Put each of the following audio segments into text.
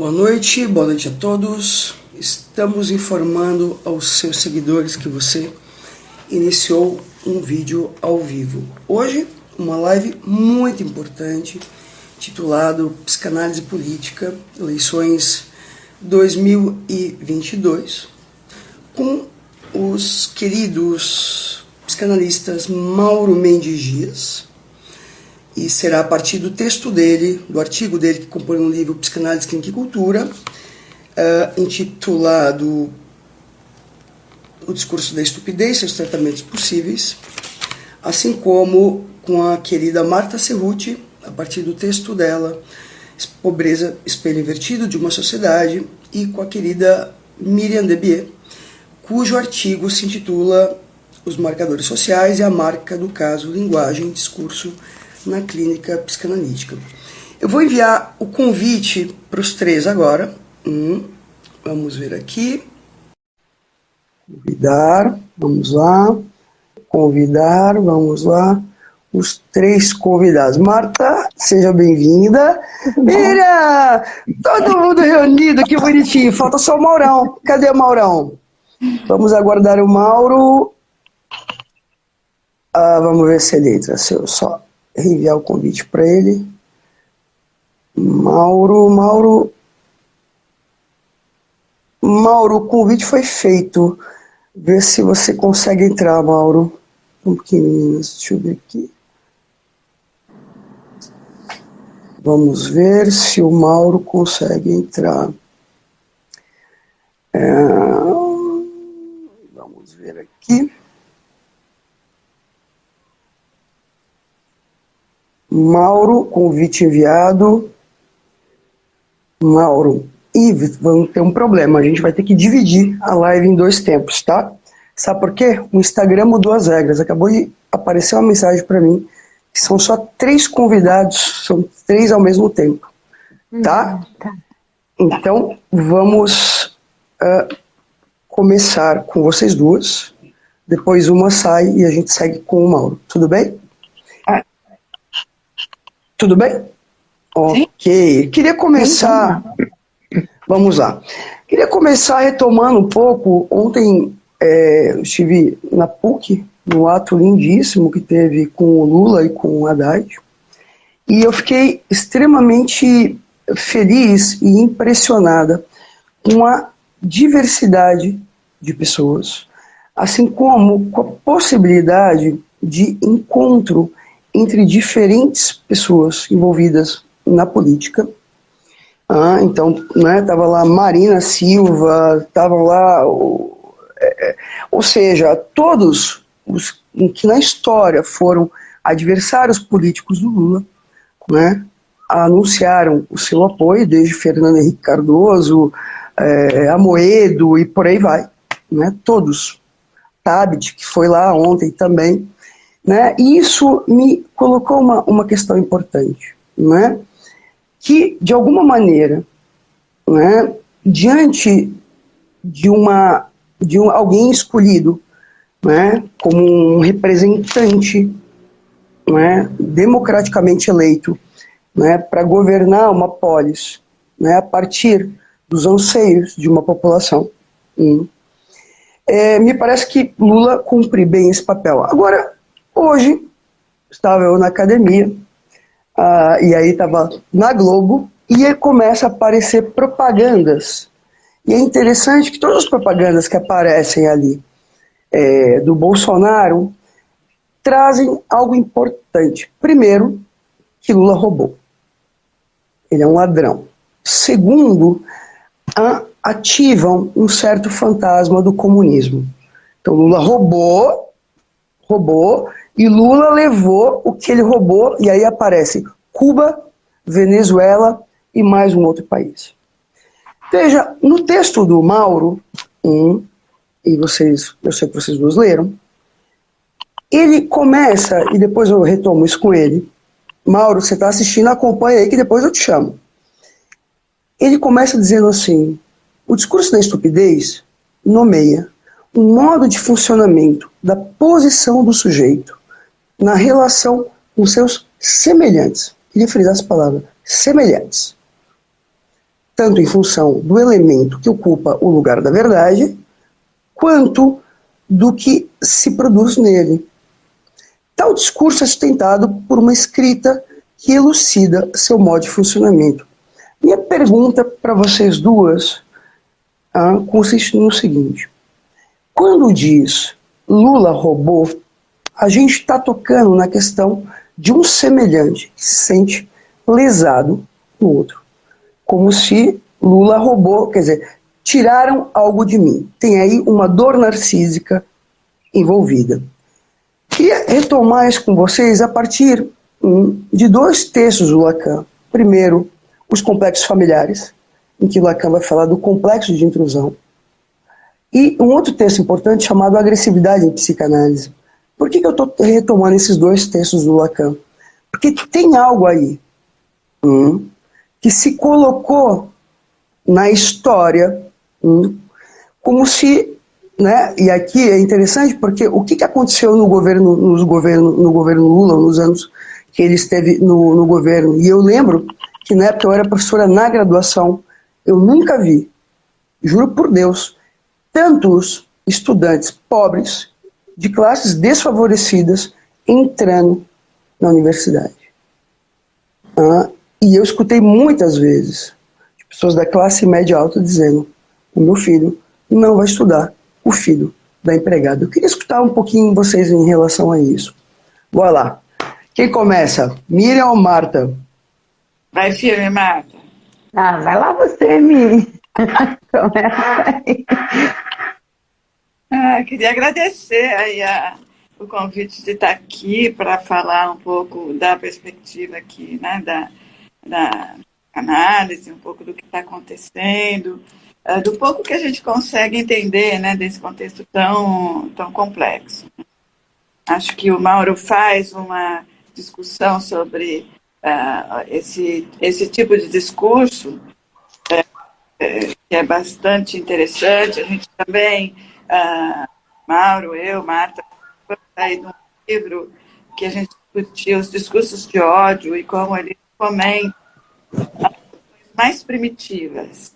Boa noite a todos. Estamos informando aos seus seguidores que você iniciou um vídeo ao vivo. Hoje, uma live muito importante, titulado Psicanálise Política, Eleições 2022, com os queridos psicanalistas Mauro Mendes Dias, e será a partir do texto dele, do artigo dele que compõe um livro Psicanálise, Clínica e Cultura, intitulado O Discurso da Estupidez, Seus Tratamentos Possíveis, assim como com a querida Marta Cerruti, a partir do texto dela, Pobreza, Espelho Invertido de uma Sociedade, e com a querida Miriam Debier, cujo artigo se intitula Os Marcadores Sociais e a Marca do Caso, Linguagem e Discurso na Clínica Psicanalítica. Eu vou enviar o convite para os três agora. Vamos ver aqui. Convidar, vamos lá. Convidar, vamos lá. Os três convidados. Marta, seja bem-vinda. Miriam, todo mundo reunido, que bonitinho. Falta só o Maurão. Cadê o Maurão? Vamos aguardar o Mauro. Vamos ver se ele entra. Se eu só enviar o convite para ele. Mauro, o convite foi feito. Vê se você consegue entrar, Mauro. Um pouquinho, deixa eu ver aqui. Vamos ver se o Mauro consegue entrar. Vamos ver aqui. Mauro, convite enviado. Mauro. E vamos ter um problema, a gente vai ter que dividir a live em dois tempos, tá? Sabe por quê? O Instagram mudou as regras. Acabou de aparecer uma mensagem para mim que são só 3 convidados, são 3 ao mesmo tempo, tá? Então, vamos começar com vocês duas, depois uma sai e a gente segue com o Mauro, tudo bem? Tudo bem? Sim. Ok. Queria começar... Vamos lá. Queria começar retomando um pouco. Ontem eu estive na PUC, no ato lindíssimo que teve com o Lula e com o Haddad. E eu fiquei extremamente feliz e impressionada com a diversidade de pessoas, assim como com a possibilidade de encontro entre diferentes pessoas envolvidas na política. Então, né, tava lá Marina Silva, estavam lá, ou seja, todos os que na história foram adversários políticos do Lula, né, anunciaram o seu apoio, desde Fernando Henrique Cardoso, Amoedo e por aí vai, né, todos. Thabit, que foi lá ontem também, né, e isso me colocou uma questão importante, né, que, de alguma maneira, né, diante de alguém escolhido, né, como um representante, né, democraticamente eleito, né, para governar uma polis, né, a partir dos anseios de uma população, me parece que Lula cumpre bem esse papel. Agora, hoje, estava eu na academia, e aí estava na Globo, e aí começa a aparecer propagandas. E é interessante que todas as propagandas que aparecem ali do Bolsonaro trazem algo importante. Primeiro, que Lula roubou. Ele é um ladrão. Segundo, ativam um certo fantasma do comunismo. Então Lula roubou, e Lula levou o que ele roubou, e aí aparece Cuba, Venezuela e mais um outro país. Veja, no texto do Mauro, e eu sei que vocês dois leram, ele começa, e depois eu retomo isso com ele. Mauro, você está assistindo, acompanha aí que depois eu te chamo. Ele começa dizendo assim: o discurso da estupidez nomeia um modo de funcionamento da posição do sujeito na relação com seus semelhantes. Queria frisar essa palavra, semelhantes. tanto em função do elemento que ocupa o lugar da verdade, quanto do que se produz nele. Tal discurso é sustentado por uma escrita que elucida seu modo de funcionamento. Minha pergunta para vocês duas consiste no seguinte: quando diz Lula roubou, a gente está tocando na questão de um semelhante que se sente lesado no outro. Como se Lula roubou, quer dizer, tiraram algo de mim. Tem aí uma dor narcísica envolvida. Queria retomar isso com vocês a partir de dois textos do Lacan. Primeiro, Os Complexos Familiares, em que Lacan vai falar do complexo de intrusão. E um outro texto importante chamado Agressividade em Psicanálise. Por que eu estou retomando esses dois textos do Lacan? Porque tem algo aí que se colocou na história como se... Né? E aqui é interessante porque o que aconteceu no governo Lula, nos anos que ele esteve no governo. E eu lembro que na época eu era professora na graduação, eu nunca vi, juro por Deus, tantos estudantes pobres, de classes desfavorecidas, entrando na universidade. E eu escutei muitas vezes de pessoas da classe média alta dizendo: o meu filho não vai estudar, o filho da empregada. Eu queria escutar um pouquinho vocês em relação a isso. Bora lá. Quem começa? Miriam ou Marta? Vai firme, Marta. Vai lá você, Miriam. Começa aí. Queria agradecer aí o convite de estar aqui para falar um pouco da perspectiva aqui, né, da análise, um pouco do que está acontecendo, do pouco que a gente consegue entender, né, desse contexto tão complexo. Acho que o Mauro faz uma discussão sobre esse tipo de discurso, que é bastante interessante. A gente também, Mauro, eu, Marta, saí de um livro que a gente discutia os discursos de ódio e como eles fomentam as coisas mais primitivas.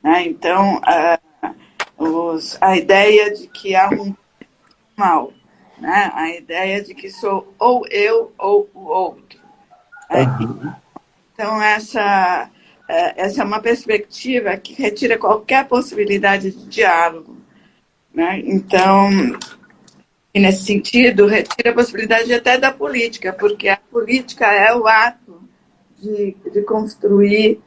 Né? Então, a ideia de que há um mal, né? A ideia de que sou ou eu ou o outro. Então, essa é uma perspectiva que retira qualquer possibilidade de diálogo. Né? Então, e nesse sentido, retira a possibilidade até da política, porque a política é o ato de construir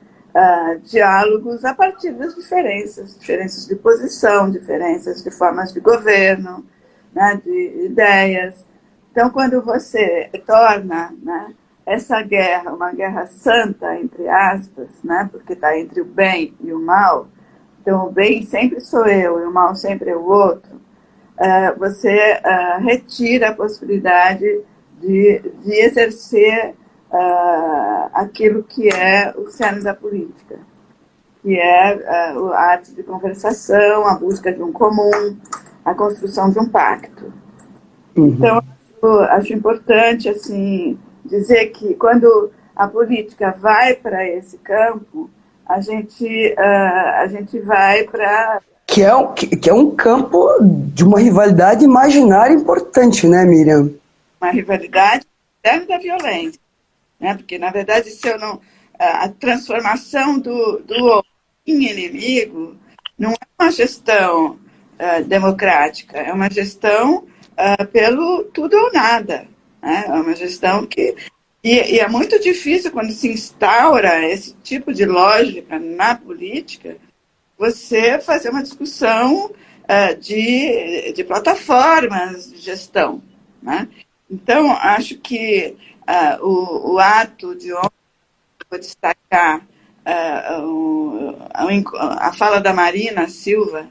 diálogos a partir das diferenças de posição, diferenças de formas de governo, né, de ideias. Então, quando você torna, né, essa guerra uma guerra santa, entre aspas, né, porque está entre o bem e o mal, então o bem sempre sou eu e o mal sempre é o outro, você retira a possibilidade de exercer aquilo que é o cerne da política, que é a arte de conversação, a busca de um comum, a construção de um pacto. Então, acho importante assim, dizer que quando a política vai para esse campo, a gente vai para... Que é um campo de uma rivalidade imaginária importante, né, Miriam? Uma rivalidade interna da violência. Né? Porque, na verdade, se eu não... a transformação do outro em inimigo não é uma gestão democrática, é uma gestão pelo tudo ou nada. Né? É uma gestão que... E é muito difícil quando se instaura esse tipo de lógica na política, você fazer uma discussão de plataformas de gestão. Né? Então, acho que o ato de ontem, vou destacar a fala da Marina Silva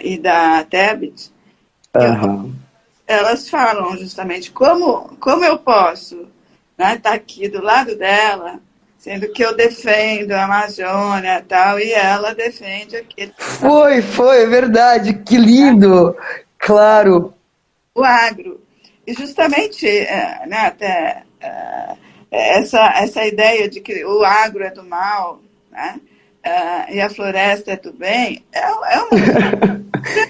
e da Tebet, elas falam justamente como eu posso, né, estar aqui do lado dela, sendo que eu defendo a Amazônia e tal, e ela defende aquele... Foi, é verdade, que lindo, claro. O agro. E justamente, né, até essa ideia de que o agro é do mal, né, e a floresta é do bem, é uma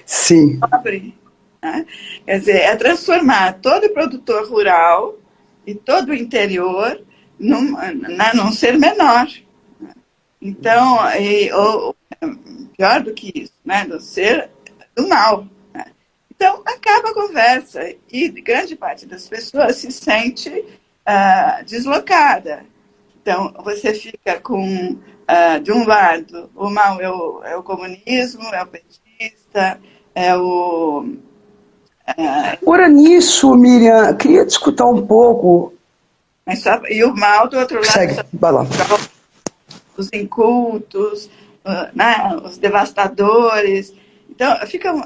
Sim. pobre, né? Quer dizer, é transformar todo produtor rural e todo o interior num ser menor. Então, ou pior do que isso, né? Do ser do mal. Né? Então, acaba a conversa e grande parte das pessoas se sente deslocada. Então, você fica com, de um lado, o mal é o comunismo, é o petista, é o... Ora nisso, Miriam, queria te escutar um pouco. E o mal, do outro lado, Segue, vai lá. Os incultos, né, os devastadores. Então, ficam,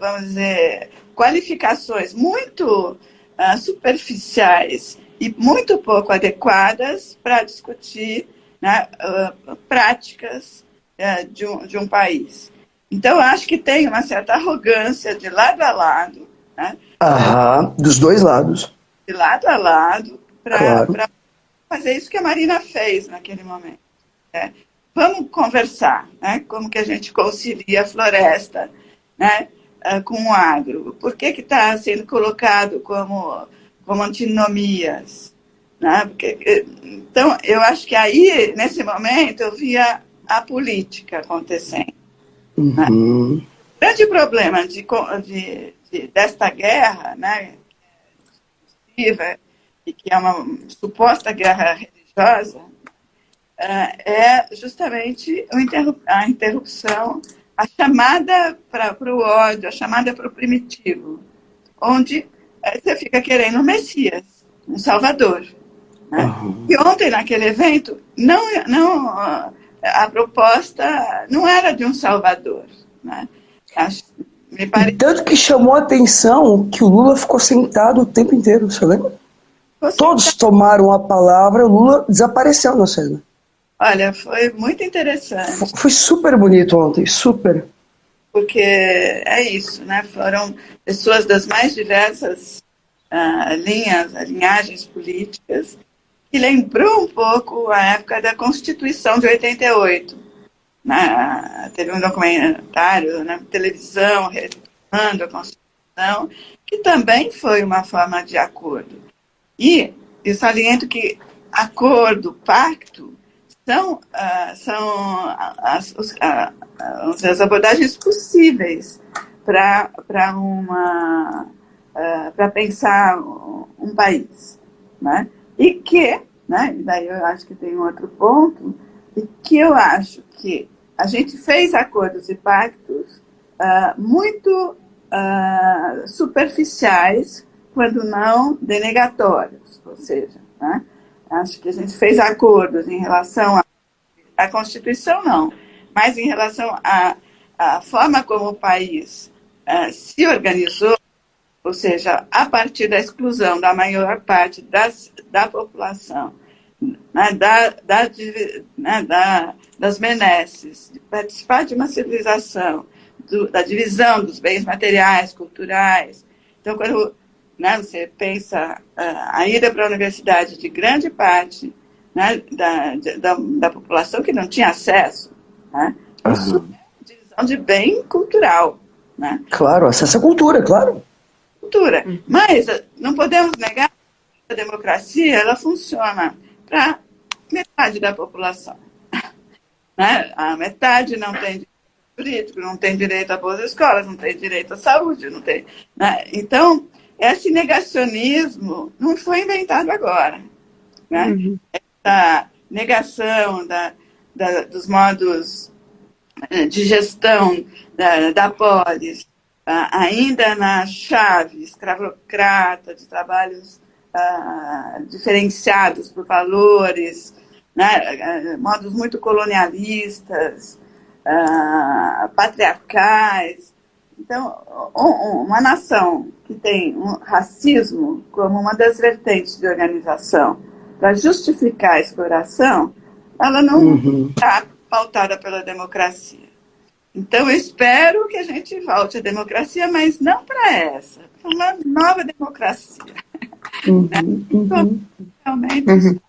vamos dizer, qualificações muito superficiais e muito pouco adequadas para discutir, né, práticas de um país. Então, eu acho que tem uma certa arrogância de lado a lado, né, dos dois lados. de lado a lado, para Claro. fazer isso que a Marina fez naquele momento. Vamos conversar, né? Como que a gente concilia a floresta, né, com o agro. Por que está sendo colocado como antinomias? Né? Então, eu acho que aí, nesse momento, eu via a política acontecendo. Né? Uhum. O grande problema desta guerra, né, e que é uma suposta guerra religiosa, é justamente a interrupção, a chamada para o ódio, a chamada para o primitivo, onde você fica querendo um Messias, um Salvador. Né? Uhum. E ontem, naquele evento, a proposta não era de um Salvador. Né? Me parece... Tanto que chamou a atenção que o Lula ficou sentado o tempo inteiro, você lembra? Todos tomaram a palavra, o Lula desapareceu na cena. Olha, foi muito interessante. Foi super bonito ontem, super. Porque é isso, né? Foram pessoas das mais diversas linhagens políticas, que lembrou um pouco a época da Constituição de 88. Né? Teve um documentário na televisão retomando a Constituição, que também foi uma forma de acordo. E eu saliento que acordo, pacto, são as abordagens possíveis para pensar um país. Né? E que, né, daí eu acho que tem um outro ponto, e que eu acho que a gente fez acordos e pactos muito superficiais, quando não denegatórios, ou seja, né? Acho que a gente fez acordos em relação à Constituição, não, mas em relação à forma como o país se organizou, ou seja, a partir da exclusão da maior parte da população, né, das benesses, de participar de uma civilização, da divisão dos bens materiais, culturais. Então, quando você pensa a ida para a universidade de grande parte, né, da população que não tinha acesso, né, isso é divisão de bem cultural. Né? Claro, acesso à cultura, claro. Cultura. Mas não podemos negar que a democracia ela funciona para metade da população. Né? A metade não tem direito político, não tem direito a boas escolas, não tem direito à saúde, não tem. Né? Então, esse negacionismo não foi inventado agora. Né? Uhum. Essa negação dos modos de gestão da polis, ainda na chave escravocrata, de trabalhos diferenciados por valores, né? Modos muito colonialistas, patriarcais. Então, uma nação que tem um racismo como uma das vertentes de organização para justificar a exploração, ela não está pautada pela democracia. Então, eu espero que a gente volte à democracia, mas não para essa, para uma nova democracia. Realmente.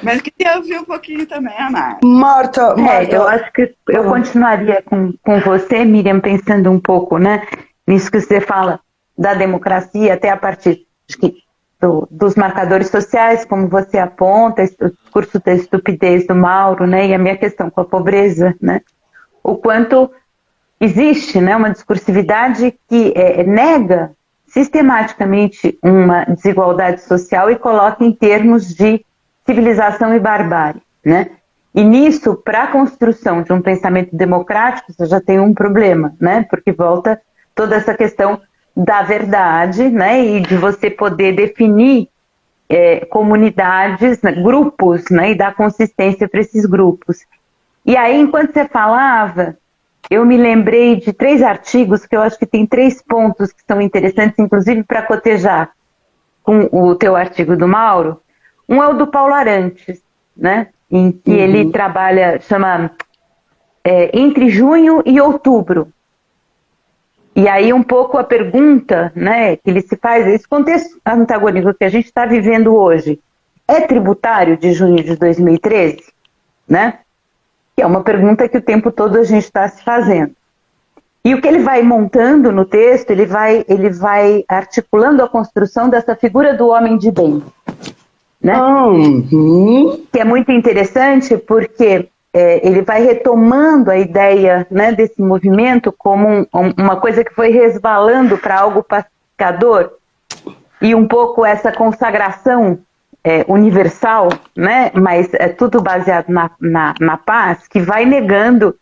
Mas queria ouvir um pouquinho também a Marta. Marta, eu acho que eu continuaria com você, Miriam, pensando um pouco, né, nisso que você fala da democracia, até a partir dos marcadores sociais, como você aponta, o discurso da estupidez do Mauro, né, e a minha questão com a pobreza, né, o quanto existe, né, uma discursividade que nega sistematicamente uma desigualdade social e coloca em termos de civilização e barbárie, né? E nisso, para a construção de um pensamento democrático, você já tem um problema, né? Porque volta toda essa questão da verdade, né? E de você poder definir comunidades, né? Grupos, né? E dar consistência para esses grupos. E aí, enquanto você falava, eu me lembrei de 3 artigos que eu acho que tem 3 pontos que são interessantes, inclusive para cotejar com o teu artigo do Mauro. Um é o do Paulo Arantes, né? Em que ele trabalha, chama Entre Junho e Outubro. E aí um pouco a pergunta, né, que ele se faz, esse contexto antagônico que a gente está vivendo hoje, é tributário de junho de 2013? Né? Que é uma pergunta que o tempo todo a gente está se fazendo. E o que ele vai montando no texto, ele vai articulando a construção dessa figura do homem de bem. Né? Que é muito interessante porque ele vai retomando a ideia, né, desse movimento como uma coisa que foi resvalando para algo pacificador e um pouco essa consagração universal, né, mas é tudo baseado na paz, que vai negando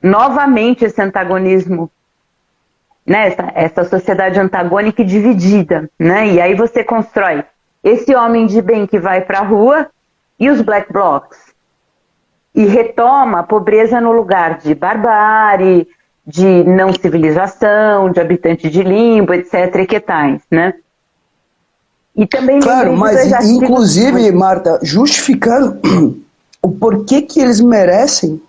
novamente esse antagonismo, né, essa sociedade antagônica e dividida, né, e aí você constrói esse homem de bem que vai para a rua e os black blocs. E retoma a pobreza no lugar de barbárie, de não civilização, de habitante de limbo, etc. e que tais, né? E também claro, mas inclusive, Marta, justificando o porquê que eles merecem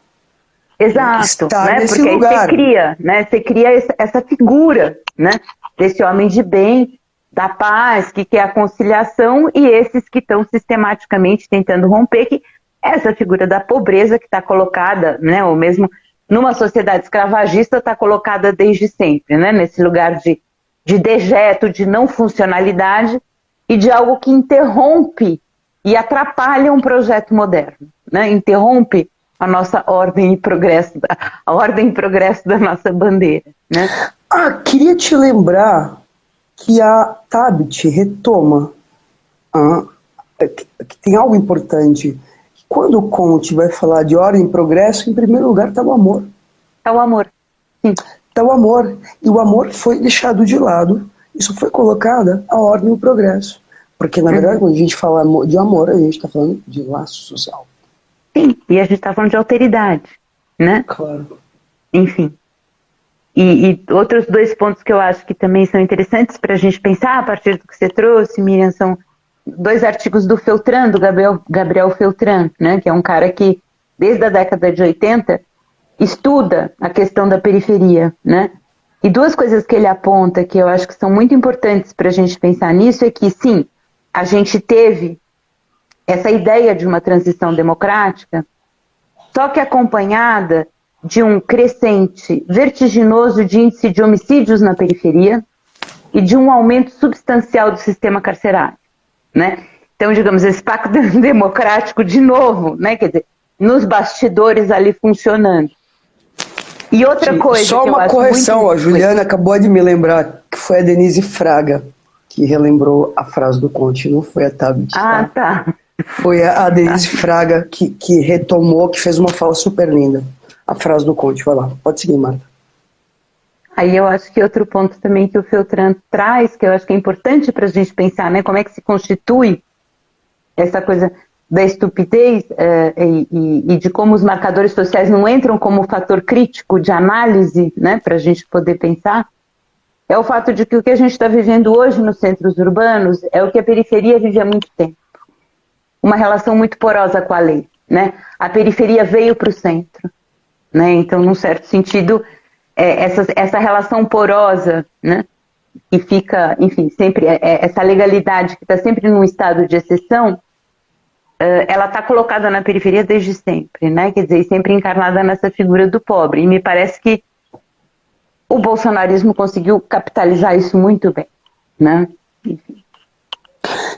estar né? nesse Porque lugar. Aí você cria essa figura, né? Desse homem de bem, da paz, que quer a conciliação, e esses que estão sistematicamente tentando romper, que essa figura da pobreza que está colocada, né, ou mesmo numa sociedade escravagista, está colocada desde sempre, né, nesse lugar de dejeto, de não funcionalidade e de algo que interrompe e atrapalha um projeto moderno, né, interrompe a nossa ordem e progresso, a ordem e progresso da nossa bandeira. Né? Queria te lembrar que a Tabit retoma que tem algo importante. Quando o Comte vai falar de ordem e progresso, em primeiro lugar está o amor. Está o amor. Está o amor. E o amor foi deixado de lado. Isso foi colocada a ordem e o progresso. Porque, na verdade, quando a gente fala de amor, a gente está falando de laço social. Sim, e a gente está falando de alteridade, né? Claro. Enfim. E outros 2 pontos que eu acho que também são interessantes para a gente pensar a partir do que você trouxe, Miriam, são 2 artigos do Feltran, do Gabriel Feltran, né, que é um cara que, desde a década de 80, estuda a questão da periferia. Né? E 2 coisas que ele aponta que eu acho que são muito importantes para a gente pensar nisso é que, sim, a gente teve essa ideia de uma transição democrática, só que acompanhada de um crescente vertiginoso de índice de homicídios na periferia e de um aumento substancial do sistema carcerário. Né? Então, digamos, esse pacto democrático de novo, né? Quer dizer, nos bastidores ali funcionando. E outra coisa. Só uma correção, a Juliana acabou de me lembrar que foi a Denise Fraga que relembrou a frase do Conte, não foi a Tabit. Tá. Foi a Denise Fraga que retomou, que fez uma fala super linda. A frase do Conte, vai lá. Pode seguir, Marta. Aí eu acho que outro ponto também que o Feltran traz, que eu acho que é importante para a gente pensar, né, como é que se constitui essa coisa da estupidez e de como os marcadores sociais não entram como fator crítico de análise, né, para a gente poder pensar, é o fato de que o que a gente está vivendo hoje nos centros urbanos é o que a periferia vive há muito tempo. Uma relação muito porosa com a lei. Né? A periferia veio para o centro. Né? Então, num certo sentido, essa relação porosa, né? Que fica, enfim, sempre essa legalidade que está sempre num estado de exceção, ela está colocada na periferia desde sempre, né? Quer dizer, sempre encarnada nessa figura do pobre. E me parece que o bolsonarismo conseguiu capitalizar isso muito bem, né? Enfim.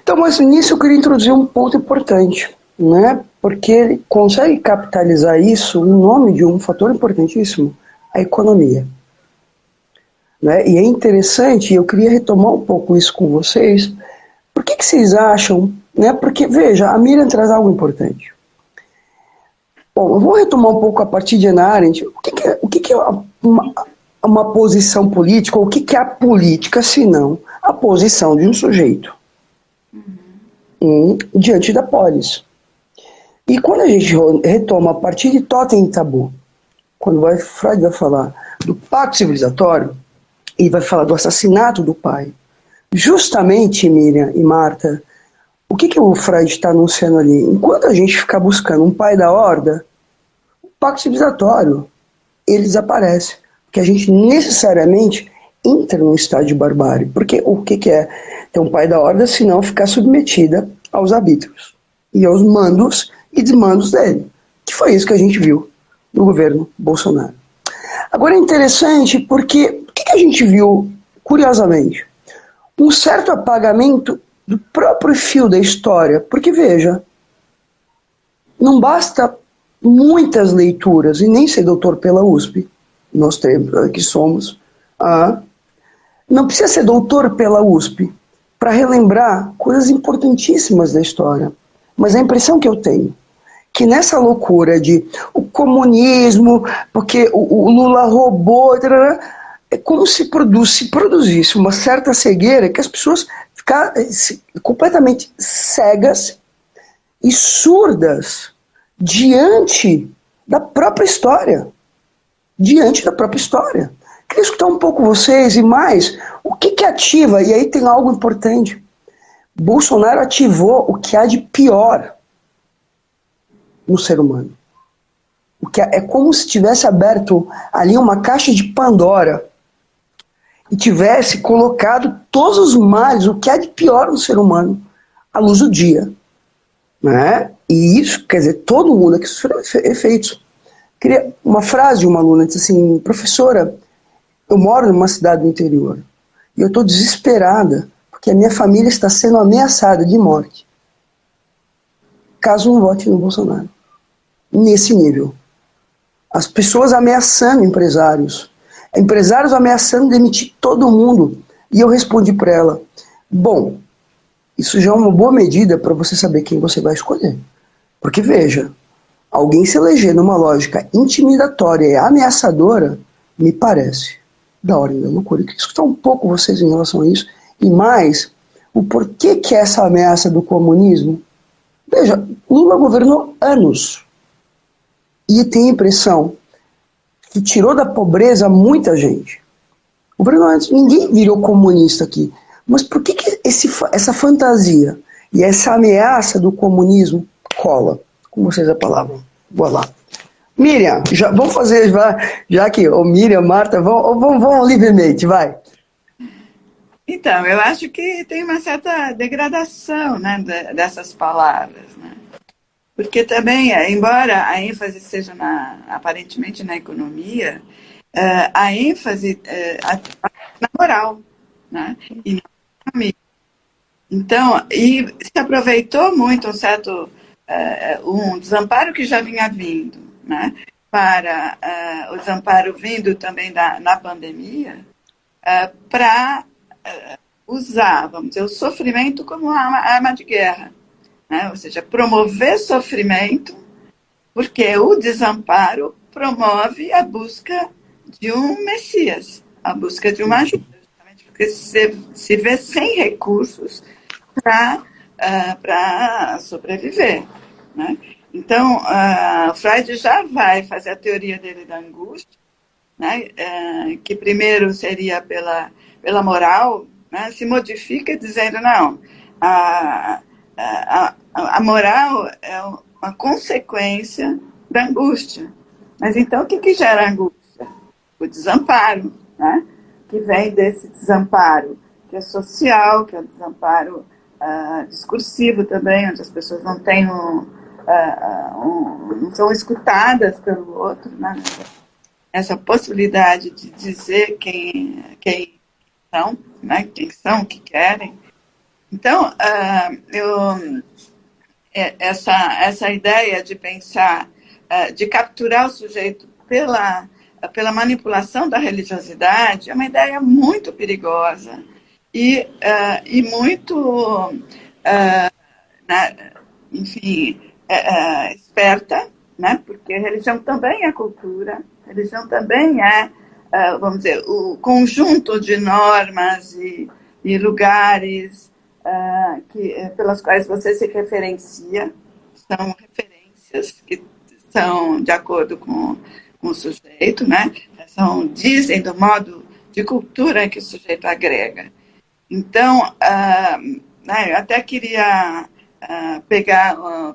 Então, mas nisso eu queria introduzir um ponto importante, né? Porque ele consegue capitalizar isso em nome de um fator importantíssimo, a economia. Né? E é interessante, eu queria retomar um pouco isso com vocês. Por que vocês acham, né? Porque, veja, a Miriam traz algo importante. Bom, eu vou retomar um pouco a partir de Hannah Arendt. O que é uma posição política, ou o que é a política, se não a posição de um sujeito diante da polis. E quando a gente retoma a partir de Totem e Tabu, quando Freud vai falar do pacto civilizatório, e vai falar do assassinato do pai, justamente, Miriam e Marta, o que o Freud está anunciando ali? Enquanto a gente ficar buscando um pai da horda, o pacto civilizatório, ele desaparece. Porque a gente necessariamente entra num estado de barbárie. Porque o que é ter um pai da horda, se não ficar submetida aos arbítrios e aos mandos e desmandos dele. Que foi isso que a gente viu no governo Bolsonaro. Agora é interessante porque o que a gente viu, curiosamente? Um certo apagamento do próprio fio da história. Porque, veja, não basta muitas leituras, e nem ser doutor pela USP, nós que somos, não precisa ser doutor pela USP para relembrar coisas importantíssimas da história. Mas a impressão que eu tenho, que nessa loucura de o comunismo, porque o Lula roubou, é como se produzisse uma certa cegueira que as pessoas ficassem completamente cegas e surdas diante da própria história. Diante da própria história. Queria escutar um pouco vocês e mais, o que ativa, e aí tem algo importante. Bolsonaro ativou o que há de pior no ser humano. O que é como se tivesse aberto ali uma caixa de Pandora e tivesse colocado todos os males, o que há de pior no ser humano, à luz do dia. Né? E isso, quer dizer, todo mundo aqui sofreu efeitos. Queria uma frase de uma aluna, disse assim: professora, eu moro numa cidade do interior e eu estou desesperada porque a minha família está sendo ameaçada de morte caso não vote no Bolsonaro. Nesse nível. As pessoas ameaçando empresários ameaçando demitir todo mundo. E eu respondi para ela: bom, isso já é uma boa medida para você saber quem você vai escolher. Porque veja, alguém se eleger numa lógica intimidatória e ameaçadora, me parece da ordem da loucura. Eu queria escutar um pouco vocês em relação a isso. E mais, o porquê que essa ameaça do comunismo... Veja, Lula governou anos. E tem a impressão que tirou da pobreza muita gente. Governou antes, ninguém virou comunista aqui. Mas por que essa fantasia e essa ameaça do comunismo cola? Com vocês a palavra. Vou lá. Miriam, vamos fazer, já que Miriam, Marta, vamos livremente, vai. Então, eu acho que tem uma certa degradação, né, dessas palavras, né? Porque também, embora a ênfase seja aparentemente na economia, a ênfase na moral, né, e na economia. Então, e se aproveitou muito um desamparo que já vinha vindo, né, para o desamparo vindo também na pandemia, para usar, vamos dizer, o sofrimento como arma de guerra. Né? Ou seja, promover sofrimento, porque o desamparo promove a busca de um Messias, a busca de uma ajuda, justamente porque se vê sem recursos para sobreviver. Né? Então, Freud já vai fazer a teoria dele da angústia, né? Que primeiro seria pela moral, né? Se modifica dizendo, não, a moral é uma consequência da angústia. Mas então o que gera angústia? O desamparo, né? Que vem desse desamparo que é social, que é o desamparo discursivo também, onde as pessoas não têm não são escutadas pelo outro, né? Essa possibilidade de dizer quem são, né? Quem são, o que querem. Então, essa ideia de pensar, de capturar o sujeito pela manipulação da religiosidade é uma ideia muito perigosa e muito, enfim, esperta, né? Porque a religião também é cultura, a religião também é, vamos dizer, o conjunto de normas e lugares pelas quais você se referencia, são referências que são de acordo com o sujeito, né? Dizem do modo de cultura que o sujeito agrega. Então, né, eu até queria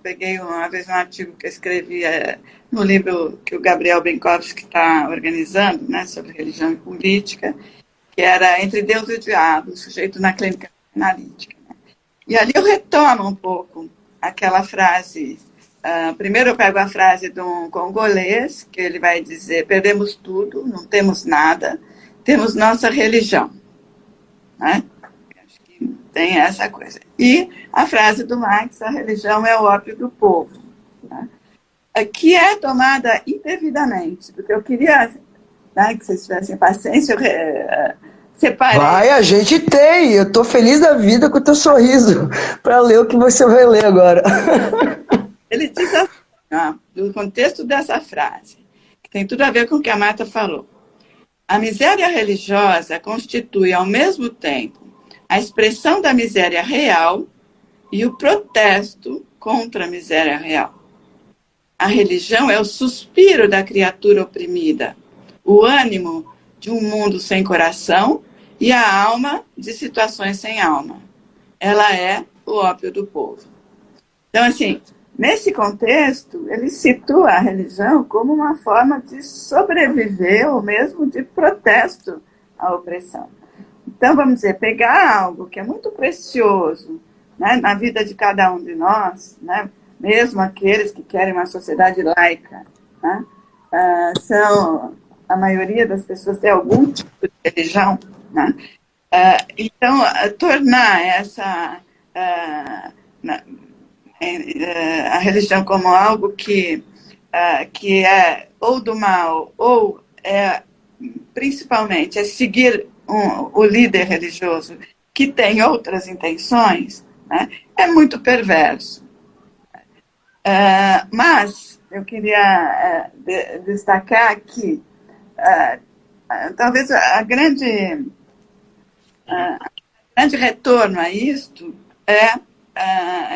peguei uma vez um artigo que eu escrevi no livro que o Gabriel Benkovski está organizando, né, sobre religião e política, que era Entre Deus e o Diabo, o sujeito na clínica analítica. Né? E ali eu retomo um pouco aquela frase. Primeiro eu pego a frase de um congolês, que ele vai dizer: perdemos tudo, não temos nada, temos nossa religião. Né? Acho que tem essa coisa. E a frase do Marx: a religião é o ópio do povo. Né? Que é tomada indevidamente, porque eu queria, né, que vocês tivessem paciência, eu separei. Vai, a gente tem. Eu estou feliz da vida com o teu sorriso para ler o que você vai ler agora. Ele diz assim, no contexto dessa frase, que tem tudo a ver com o que a Marta falou. A miséria religiosa constitui, ao mesmo tempo, a expressão da miséria real e o protesto contra a miséria real. A religião é o suspiro da criatura oprimida, o ânimo de um mundo sem coração e a alma de situações sem alma. Ela é o ópio do povo. Então, assim, nesse contexto, ele situa a religião como uma forma de sobreviver ou mesmo de protesto à opressão. Então, vamos dizer, pegar algo que é muito precioso, né, na vida de cada um de nós, né, mesmo aqueles que querem uma sociedade laica, né, são, a maioria das pessoas tem algum tipo de religião, né? Então, tornar a religião como algo que é ou do mal, ou principalmente seguir o líder religioso que tem outras intenções, né, é muito perverso. Mas eu queria destacar que talvez a grande retorno a isto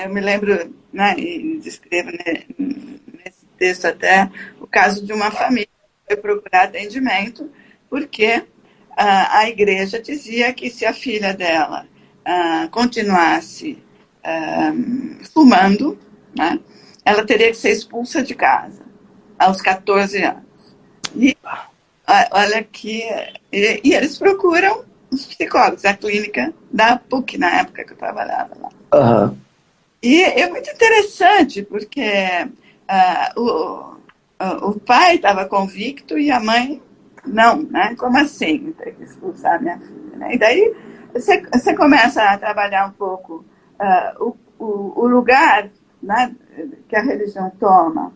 eu me lembro, né, e descrevo nesse texto até o caso de uma família que foi procurar atendimento porque a igreja dizia que se a filha dela continuasse fumando, né, ela teria que ser expulsa de casa aos 14 anos. E olha que... E eles procuram os psicólogos, a clínica da PUC, na época que eu trabalhava lá. Uhum. E é muito interessante, porque o pai estava convicto e a mãe não, né? Como assim? Tem que expulsar minha filha, né? E daí você começa a trabalhar um pouco o lugar, né, que a religião toma,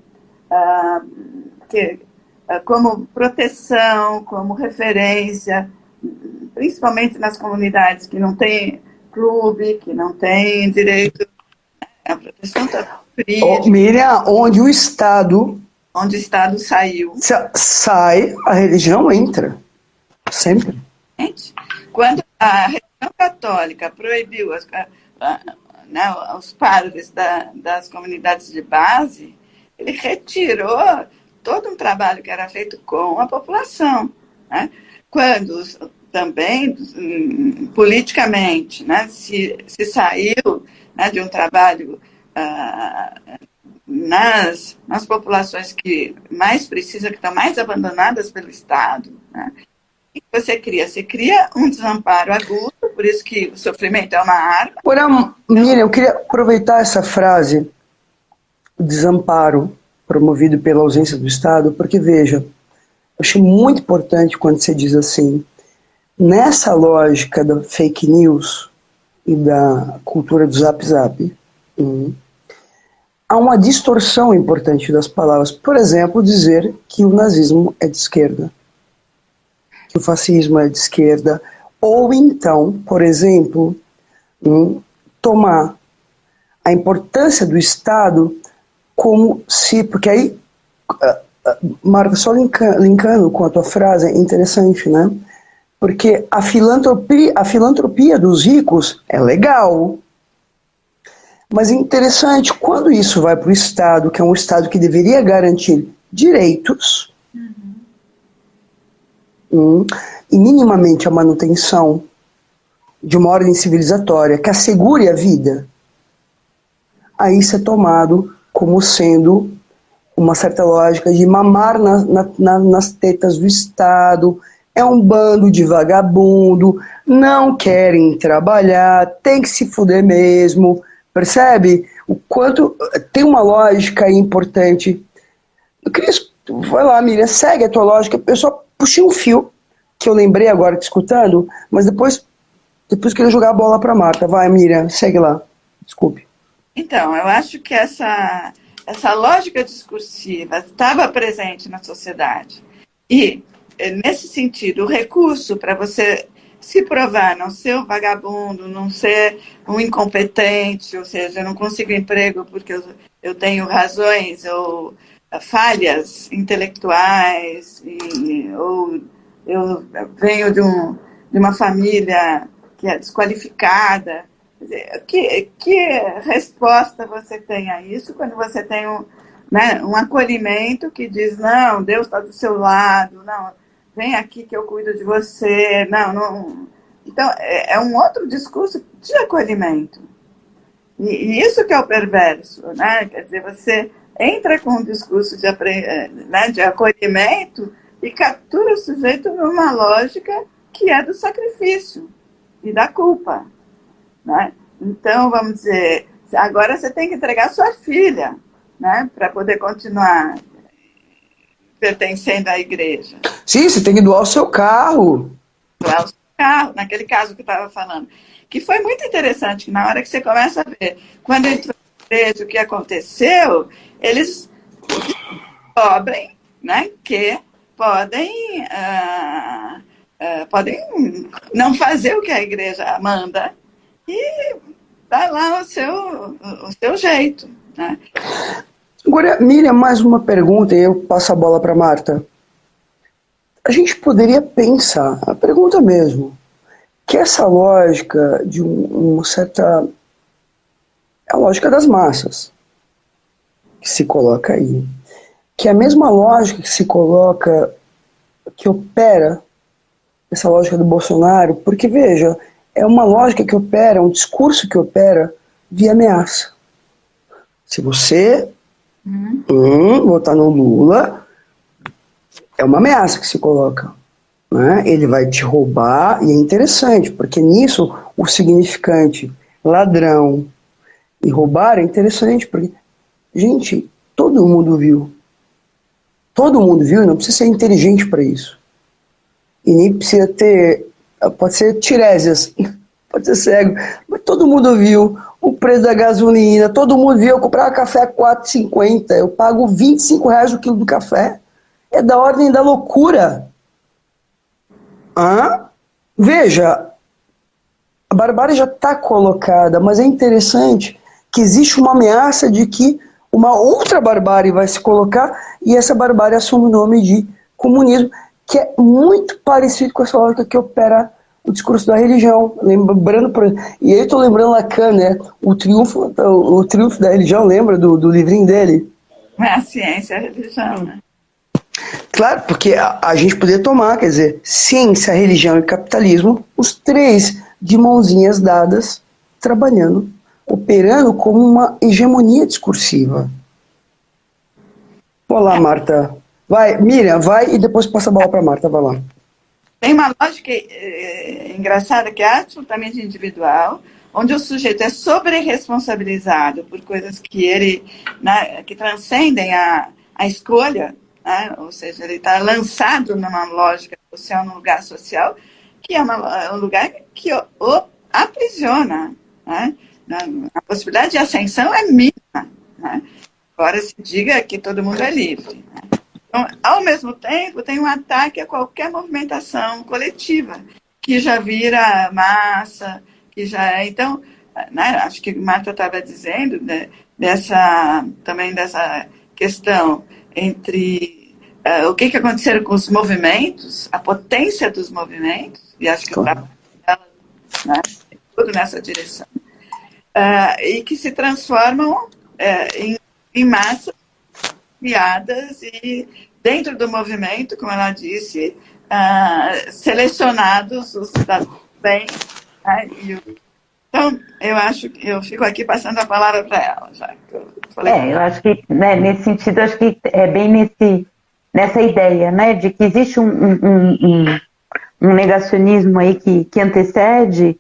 como proteção, como referência, principalmente nas comunidades que não tem clube, que não tem direito à proteção da Miriam, onde o Estado saiu. Sai, a religião entra. Sempre. Quando a religião católica proibiu os padres das comunidades de base, ele retirou todo um trabalho que era feito com a população. Né? Quando também, politicamente, né, se saiu, né, de um trabalho nas populações que mais precisam, que estão mais abandonadas pelo Estado, né, que você cria? Você cria um desamparo agudo, por isso que o sofrimento é uma arma. Agora, Miriam, eu queria aproveitar essa frase, o desamparo promovido pela ausência do Estado, porque, veja, eu achei muito importante quando você diz assim, nessa lógica da fake news e da cultura do zap zap, há uma distorção importante das palavras. Por exemplo, dizer que o nazismo é de esquerda, que o fascismo é de esquerda, ou então, por exemplo, tomar a importância do Estado como se... Porque aí, Marta, só linkando com a tua frase, é interessante, né? Porque a filantropia dos ricos é legal, mas é interessante, quando isso vai para o Estado, que é um Estado que deveria garantir direitos, e minimamente a manutenção de uma ordem civilizatória que assegure a vida, aí isso é tomado como sendo uma certa lógica de mamar nas tetas do Estado, é um bando de vagabundo, não querem trabalhar, tem que se fuder mesmo, percebe? O quanto tem uma lógica aí importante. Eu queria, vai lá, Miriam, segue a tua lógica. Eu só puxei um fio que eu lembrei agora te escutando, mas depois eu queria jogar a bola para Marta. Vai, Miriam, segue lá. Desculpe. Então, eu acho que essa lógica discursiva estava presente na sociedade. E, nesse sentido, o recurso para você se provar, não ser um vagabundo, não ser um incompetente, ou seja, eu não consigo emprego porque eu tenho razões ou falhas intelectuais, ou eu venho de uma família que é desqualificada. Que resposta você tem a isso quando você tem um acolhimento que diz, não, Deus está do seu lado, não, vem aqui que eu cuido de você, não. Então, é um outro discurso de acolhimento. E isso que é o perverso, né? Quer dizer, você entra com um discurso de acolhimento e captura o sujeito numa lógica que é do sacrifício e da culpa. Né? Então, vamos dizer, agora você tem que entregar sua filha, né, para poder continuar pertencendo à igreja. Sim, você tem que doar o seu carro. Doar o seu carro, naquele caso que eu estava falando. Que foi muito interessante, que na hora que você começa a ver, quando entrou na igreja, o que aconteceu, eles descobrem, né, que podem não fazer o que a igreja manda, e dá lá o seu jeito. Né? Agora, Miriam, mais uma pergunta e eu passo a bola para Marta. A gente poderia pensar, a pergunta mesmo, que essa lógica de uma certa... É a lógica das massas que se coloca aí. Que é a mesma lógica que se coloca, que opera, essa lógica do Bolsonaro, porque, veja... É uma lógica que opera, um discurso que opera via ameaça. Se você votar no Lula, é uma ameaça que se coloca. Né? Ele vai te roubar, e é interessante, porque nisso o significante ladrão e roubar é interessante, porque, gente, todo mundo viu. Todo mundo viu, e não precisa ser inteligente para isso. E nem precisa ter... Pode ser tirésias, pode ser cego, mas todo mundo viu o preço da gasolina, todo mundo viu, eu comprava café a R$4,50, eu pago R$25 o quilo do café, é da ordem da loucura. Veja, a barbárie já está colocada, mas é interessante que existe uma ameaça de que uma outra barbárie vai se colocar, e essa barbárie assume o nome de comunismo, que é muito parecido com essa lógica que opera o discurso da religião. Lembrando, e aí eu estou lembrando Lacan, né? O triunfo da religião, lembra do livrinho dele? A ciência, a religião, né? Claro, porque a gente poderia tomar, quer dizer, ciência, religião e capitalismo, os três de mãozinhas dadas, trabalhando, operando como uma hegemonia discursiva. Olá, Marta. Vai, Miriam, vai e depois passa a bola para Marta, vai lá. Tem uma lógica engraçada que é absolutamente individual, onde o sujeito é sobre-responsabilizado por coisas que ele, né, que transcendem a escolha, né? Ou seja, ele está lançado numa lógica social, num lugar social, que é um lugar que o aprisiona, né? A possibilidade de ascensão é mínima, né? Embora se diga que todo mundo é livre, né? Então, ao mesmo tempo, tem um ataque a qualquer movimentação coletiva, que já vira massa, que já é... Então, né, acho que Marta estava dizendo, né, também dessa questão entre o que aconteceu com os movimentos, a potência dos movimentos, e acho que o trabalho dela, né, tudo nessa direção, e que se transformam em massas criadas e, dentro do movimento, como ela disse, selecionados os cidadãos bem. Né, então, eu acho que eu fico aqui passando a palavra para ela, já que eu falei. Eu acho que, né, nesse sentido, acho que é bem nessa ideia, né, de que existe um negacionismo aí que antecede,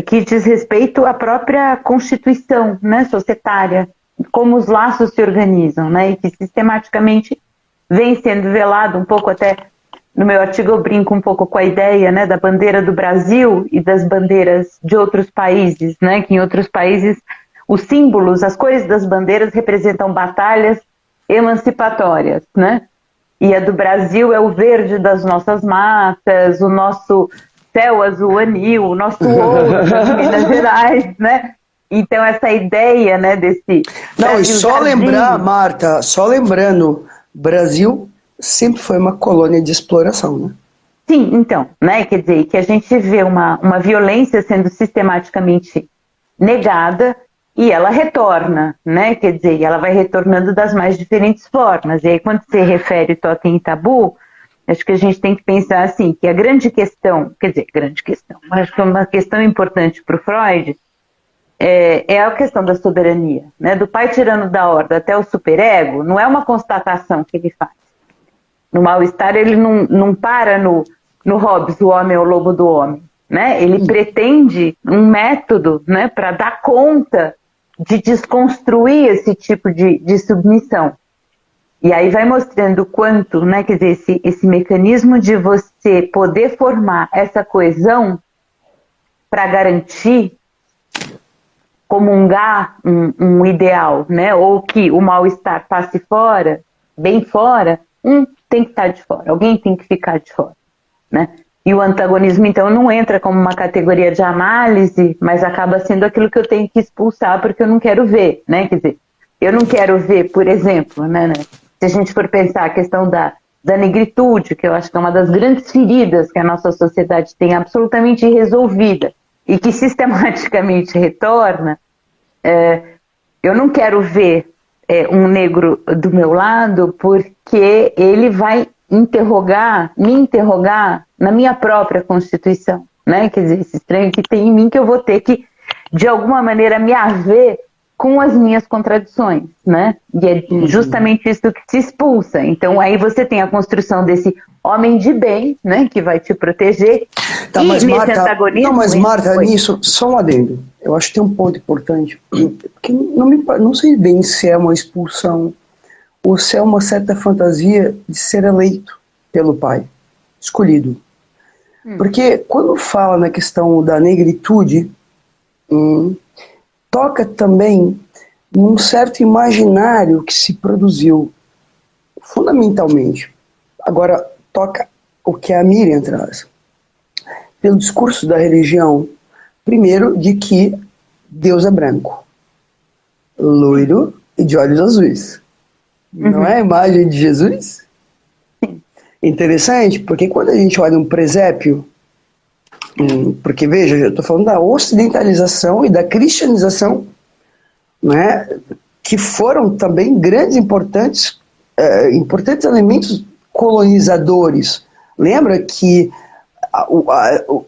que diz respeito à própria constituição, né, societária, como os laços se organizam, né, e que sistematicamente vem sendo velado um pouco, até no meu artigo eu brinco um pouco com a ideia, né, da bandeira do Brasil e das bandeiras de outros países, né, que em outros países os símbolos, as cores das bandeiras representam batalhas emancipatórias, né, e a do Brasil é o verde das nossas matas, o nosso céu azul anil, o nosso ouro das Minas Gerais, né. Então, essa ideia, né, desse... Não, e só lembrar, Marta, só lembrando, Brasil sempre foi uma colônia de exploração, né? Sim, então, né, quer dizer, que a gente vê uma violência sendo sistematicamente negada e ela retorna, né, quer dizer, ela vai retornando das mais diferentes formas. E aí, quando você refere totem e tabu, acho que a gente tem que pensar assim, que a grande questão, acho que é uma questão importante para o Freud, é a questão da soberania, né? Do pai tirano da horda até o superego, não é uma constatação que ele faz. No mal-estar, ele não para no Hobbes, o homem é o lobo do homem, né? Ele pretende um método, né, para dar conta de desconstruir esse tipo de submissão. E aí vai mostrando o quanto, né, quer dizer, esse mecanismo de você poder formar essa coesão para garantir, comungar um ideal, né, ou que o mal-estar passe fora, bem fora, tem que estar de fora, alguém tem que ficar de fora, né? E o antagonismo, então, não entra como uma categoria de análise, mas acaba sendo aquilo que eu tenho que expulsar porque eu não quero ver, né? Quer dizer, eu não quero ver, por exemplo, né, se a gente for pensar a questão da negritude, que eu acho que é uma das grandes feridas que a nossa sociedade tem absolutamente resolvida, e que sistematicamente retorna, eu não quero ver um negro do meu lado porque ele vai me interrogar na minha própria Constituição, né? Quer dizer, esse estranho que tem em mim que eu vou ter que, de alguma maneira, me haver com as minhas contradições, né? E é justamente isso que se expulsa. Então aí você tem a construção desse homem de bem, né, que vai te proteger. Tá, mas Marta, nisso, só um adendo. Eu acho que tem um ponto importante, porque não sei bem se é uma expulsão ou se é uma certa fantasia de ser eleito pelo pai, escolhido. Porque quando fala na questão da negritude, toca também num certo imaginário que se produziu, fundamentalmente. Agora, toca o que a Miriam traz. Pelo discurso da religião, primeiro, de que Deus é branco, loiro e de olhos azuis. Não é a imagem de Jesus? Interessante, porque quando a gente olha um presépio, porque veja, eu estou falando da ocidentalização e da cristianização, né, que foram também grandes importantes elementos colonizadores. Lembra que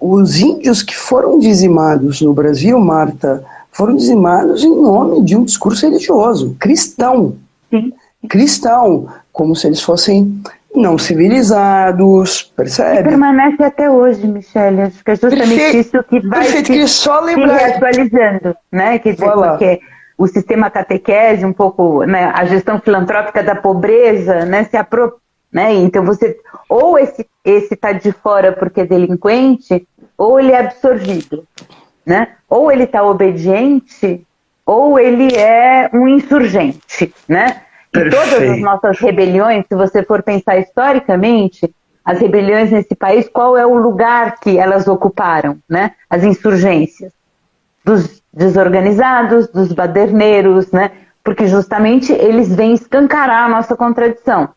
os índios que foram dizimados no Brasil, Marta, foram dizimados em nome de um discurso religioso, cristão. Sim. Cristão, como se eles fossem não civilizados, E percebe? permanece até hoje, Michele. Acho que é justamente Perfeito, isso que vai perfeito, queria só se lembrar. reatualizando, né? Quer dizer, Vai lá. porque o sistema catequese, um pouco, né, a gestão filantrópica da pobreza, né, né? Então você, ou esse está de fora porque é delinquente, ou ele é absorvido, né? Ou ele está obediente, ou ele é um insurgente, né? E todas as Perfeito. nossas rebeliões, se você for pensar historicamente, as rebeliões nesse país, qual é o lugar que elas ocuparam, né? As insurgências dos desorganizados, dos baderneiros, né? Porque justamente eles vêm escancarar a nossa contradição.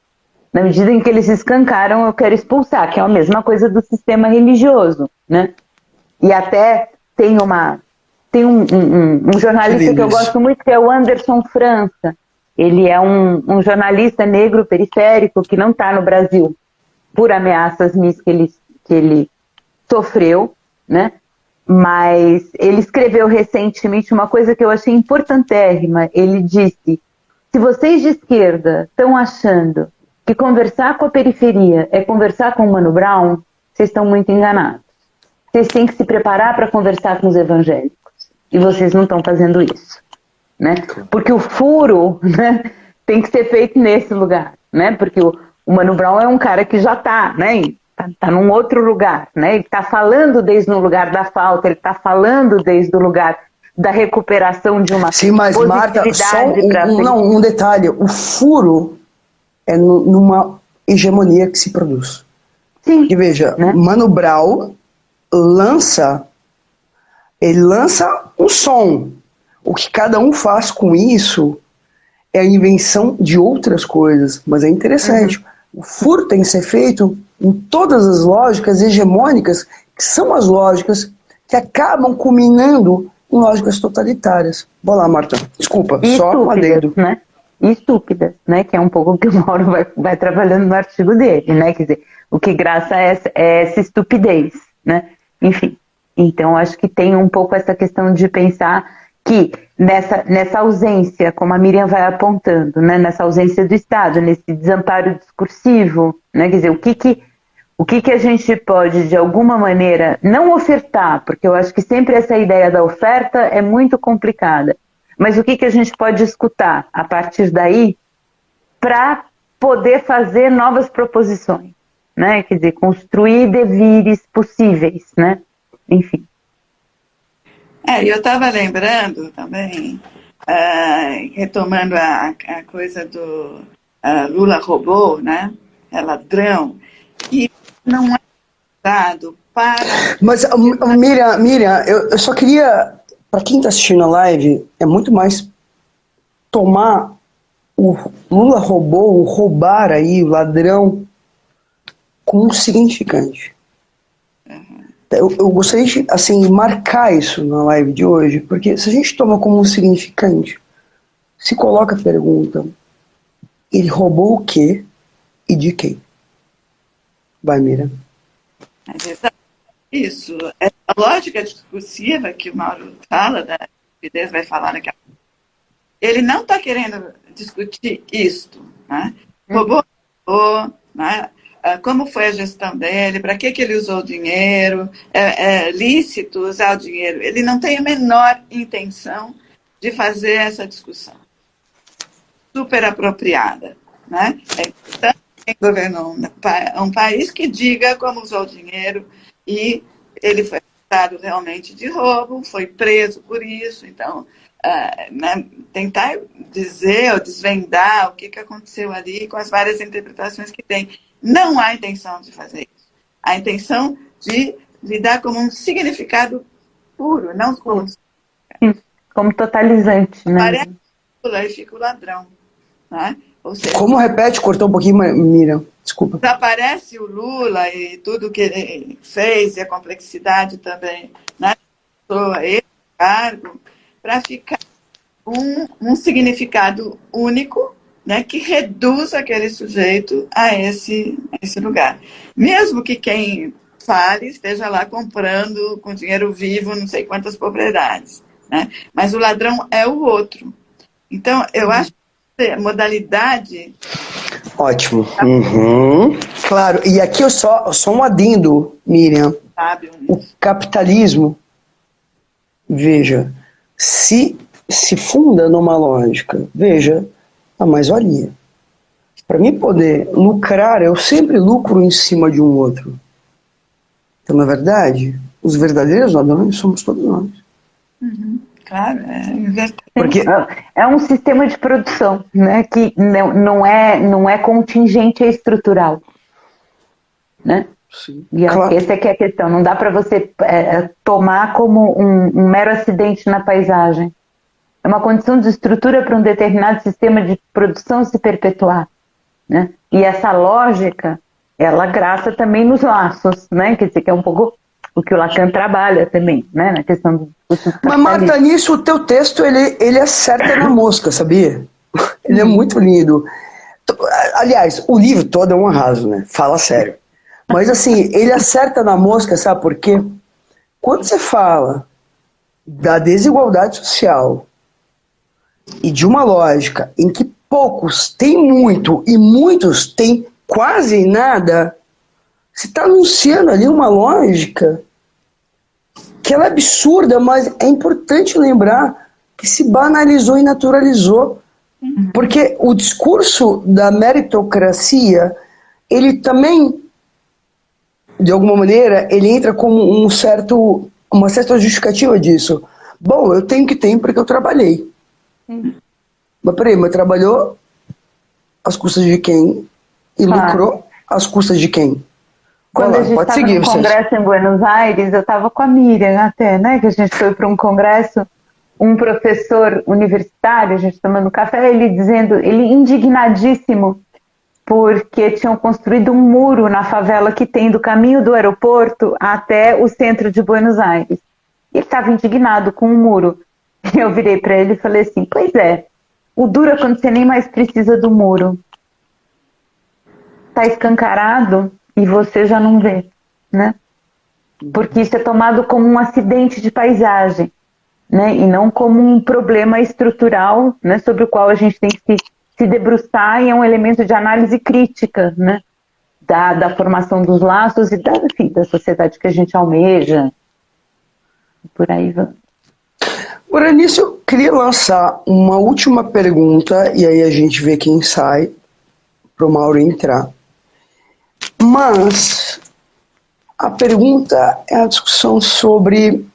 Na medida em que eles escancaram, eu quero expulsar, que é a mesma coisa do sistema religioso, né? E até tem um jornalista que eu gosto muito, que é o Anderson França. Ele é um jornalista negro periférico que não está no Brasil por ameaças que ele sofreu, né? Mas ele escreveu recentemente uma coisa que eu achei importantérrima. Ele disse: se vocês de esquerda estão achando que conversar com a periferia é conversar com o Mano Brown, vocês estão muito enganados. Vocês têm que se preparar para conversar com os evangélicos. E vocês não estão fazendo isso, né? Porque o furo, né, tem que ser feito nesse lugar, né? Porque o Mano Brown é um cara que já está, né? Tá num outro lugar, né? Ele está falando desde o lugar da falta, ele está falando desde o lugar da recuperação de uma Sim, mas Marta, só um detalhe, o furo é numa hegemonia que se produz. Sim. Porque veja, né? Mano Brown lança um som. O que cada um faz com isso é a invenção de outras coisas, mas é interessante. O furo tem que ser feito em todas as lógicas hegemônicas, que são as lógicas que acabam culminando em lógicas totalitárias. Vai lá, Marta. Desculpa, e só um adendo. Né? E estúpidas, né? Que é um pouco o que o Mauro vai trabalhando no artigo dele, né? Quer dizer, o que graça é essa estupidez, né? Enfim, então acho que tem um pouco essa questão de pensar que nessa ausência, como a Miriam vai apontando, né? Nessa ausência do Estado, nesse desamparo discursivo, né? Quer dizer, o que a gente pode, de alguma maneira, não ofertar, porque eu acho que sempre essa ideia da oferta é muito complicada, mas o que a gente pode escutar a partir daí para poder fazer novas proposições, né? Quer dizer, construir devires possíveis, né? Enfim. Eu estava lembrando também, retomando a coisa do Lula roubou, né? É ladrão, que não é dado para... Mas, Miriam, eu só queria, para quem está assistindo a live, é muito mais tomar o Lula roubou, o roubar aí, o ladrão, como um significante. Eu gostaria de, assim, marcar isso na live de hoje, porque se a gente toma como um significante, se coloca a pergunta, ele roubou o quê e de quem? Vai, Miriam. Isso, essa lógica discursiva que o Mauro fala, da estupidez, vai falar daqui a pouco, ele não está querendo discutir isto, né? Roubou, né? Como foi a gestão dele, para que ele usou o dinheiro, é lícito usar o dinheiro. Ele não tem a menor intenção de fazer essa discussão super apropriada, né? É importante quem governou um país que diga como usou o dinheiro, e ele foi acusado realmente de roubo, foi preso por isso, então né, tentar dizer ou desvendar o que aconteceu ali com as várias interpretações que tem. Não há intenção de fazer isso. Há intenção de lidar como um significado puro, não como totalizante, né? Parece e fica o ladrão. Né? Ou seja, como repete, cortou um pouquinho, Miriam, desculpa. Desaparece o Lula e tudo que ele fez, e a complexidade também, né? Esse cargo, para ficar um significado único, né, que reduz aquele sujeito a esse lugar. Mesmo que quem fale esteja lá comprando com dinheiro vivo não sei quantas propriedades. Né? Mas o ladrão é o outro. Então, eu acho que a modalidade Ótimo. Uhum. Claro, e aqui eu só um adendo, Miriam. Sabe? O capitalismo, veja, se funda numa lógica, veja, a mais-valia. Para mim poder lucrar, eu sempre lucro em cima de um outro. Então, na verdade, os verdadeiros ladrões somos todos nós. Claro, Porque É um sistema de produção, né, que não é contingente, é estrutural, né? sim, E claro. essa é que é a questão. Não dá para você tomar como um mero acidente na paisagem. É uma condição de estrutura para um determinado sistema de produção se perpetuar, né? E essa lógica, ela graça também nos laços, né? Quer dizer, que é um pouco o que o Lacan trabalha também, né? Na questão do discurso Mas, Marta, capitalista. nisso o teu texto, ele acerta na mosca, sabia? Ele é muito lindo. Aliás, o livro todo é um arraso, né? Fala sério. Mas assim, ele acerta na mosca, sabe por quê? Quando você fala da desigualdade social e de uma lógica em que poucos têm muito e muitos têm quase nada, você está anunciando ali uma lógica que ela é absurda, mas é importante lembrar que se banalizou e naturalizou. Porque o discurso da meritocracia, ele também, de alguma maneira, ele entra como uma certa justificativa disso. Bom, eu tenho que ter porque eu trabalhei. Mas peraí, mas trabalhou às custas de quem? E lucrou às custas de quem? Quando a gente pode estava seguir, no vocês. congresso em Buenos Aires, eu estava com a Miriam até, né? Que a gente foi para um congresso, um professor universitário, a gente tomando café, ele indignadíssimo, porque tinham construído um muro na favela que tem do caminho do aeroporto até o centro de Buenos Aires. Ele estava indignado com o muro. Eu virei para ele e falei assim, pois é, o duro é quando você nem mais precisa do muro. Está escancarado e você já não vê, né? Porque isso é tomado como um acidente de paisagem, né? E não como um problema estrutural, né? Sobre o qual a gente tem que se debruçar e é um elemento de análise crítica, né? Da formação dos laços e da sociedade que a gente almeja. Por aí vai. Agora, nisso, eu queria lançar uma última pergunta, e aí a gente vê quem sai, para o Mauro entrar. Mas a pergunta é a discussão sobre,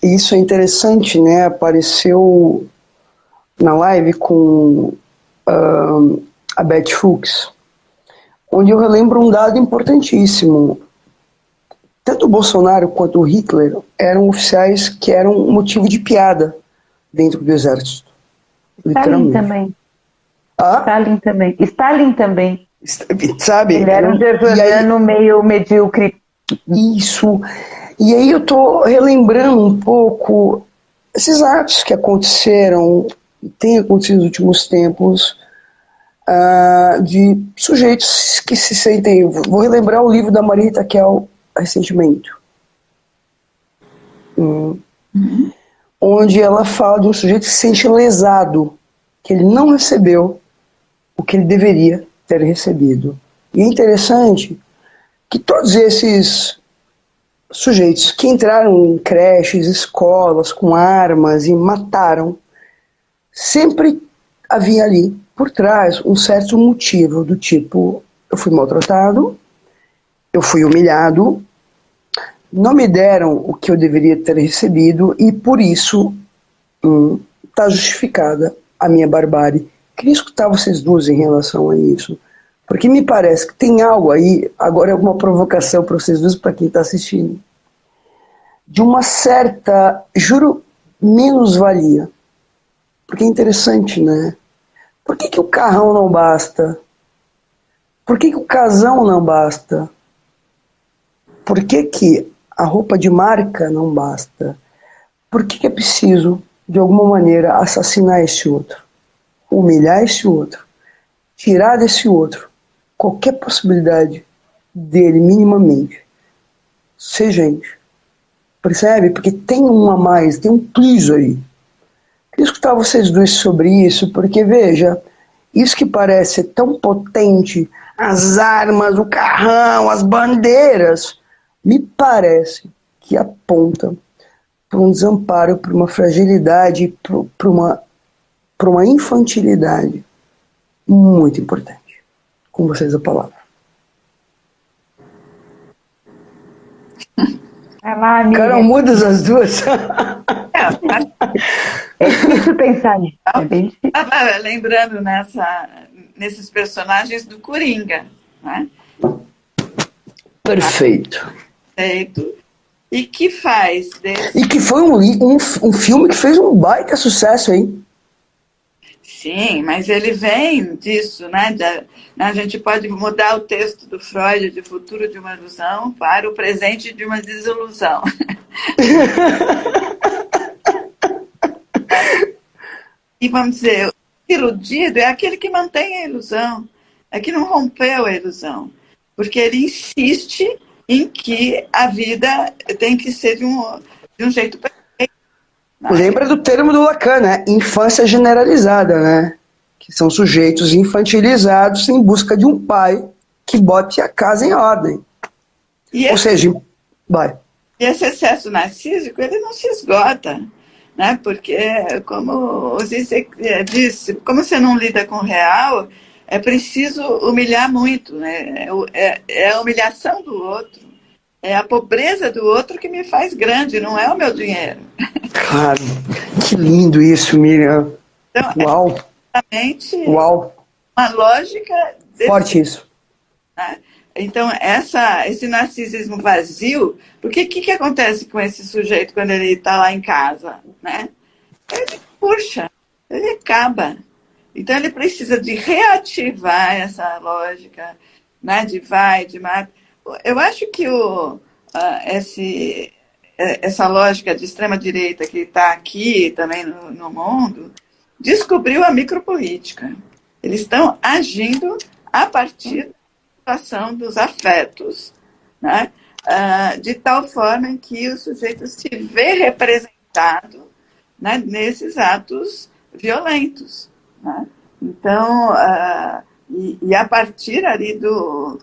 e isso é interessante, né? Apareceu na live com a Beth Fuchs, onde eu relembro um dado importantíssimo. Tanto o Bolsonaro quanto o Hitler eram oficiais que eram motivo de piada dentro do exército. Stalin também. Ah? Stalin também. Stalin também. Sabe? Ele era um germaniano meio medíocre. Isso. E aí eu tô relembrando um pouco esses atos que aconteceram, têm acontecido nos últimos tempos, de sujeitos que se sentem... Vou relembrar o livro da Maria Itaquel, Ressentimento. Onde ela fala de um sujeito que se sente lesado, que ele não recebeu o que ele deveria ter recebido. E é interessante que todos esses sujeitos que entraram em creches, escolas, com armas e mataram, sempre havia ali, por trás, um certo motivo do tipo, eu fui maltratado, eu fui humilhado, não me deram o que eu deveria ter recebido e por isso está justificada a minha barbárie. Queria escutar vocês duas em relação a isso, porque me parece que tem algo aí, agora é uma provocação para vocês duas, para quem está assistindo, de uma certa, juro, menos-valia. Porque é interessante, né? Por que o carrão não basta? Por que o casão não basta? Por que a roupa de marca não basta? Por que é preciso, de alguma maneira, assassinar esse outro? Humilhar esse outro? Tirar desse outro qualquer possibilidade dele, minimamente, ser gente? Percebe? Porque tem um a mais, tem um plus aí. Queria escutar vocês dois sobre isso, porque, veja, isso que parece ser tão potente, as armas, o carrão, as bandeiras, me parece que aponta para um desamparo, para uma fragilidade, para uma infantilidade muito importante. Com vocês a palavra. Vai lá, amiga. Carol, mudas as duas. É difícil pensar nisso. É bem difícil. Estava lembrando nesses personagens do Coringa, né? Perfeito. Perfeito. E que faz desse... E que foi um filme que fez um baita sucesso, hein? Sim, mas ele vem disso, né? A gente pode mudar o texto do Freud de futuro de uma ilusão para o presente de uma desilusão. E vamos dizer, o iludido é aquele que mantém a ilusão, é que não rompeu a ilusão, porque ele insiste em que a vida tem que ser de um jeito perfeito. Lembra do termo do Lacan, né? Infância generalizada, né? Que são sujeitos infantilizados em busca de um pai que bote a casa em ordem. Ou seja, vai. E esse excesso narcísico, ele não se esgota, né? Porque, como o Zizek disse, como você não lida com o real, é preciso humilhar muito, né? É a humilhação do outro, é a pobreza do outro que me faz grande, não é o meu dinheiro. Claro, que lindo isso, Miriam. Então, uau. É exatamente uau. Uma lógica... Forte isso. Né? Então, esse narcisismo vazio, porque o que acontece com esse sujeito quando ele está lá em casa? Né? Ele puxa, ele acaba. Então, ele precisa de reativar essa lógica, né? De vai, de mata. Eu acho que essa lógica de extrema-direita que está aqui também no mundo descobriu a micropolítica. Eles estão agindo a partir ação dos afetos, né? De tal forma em que o sujeito se vê representado, né, nesses atos violentos. Né? Então, e a partir ali do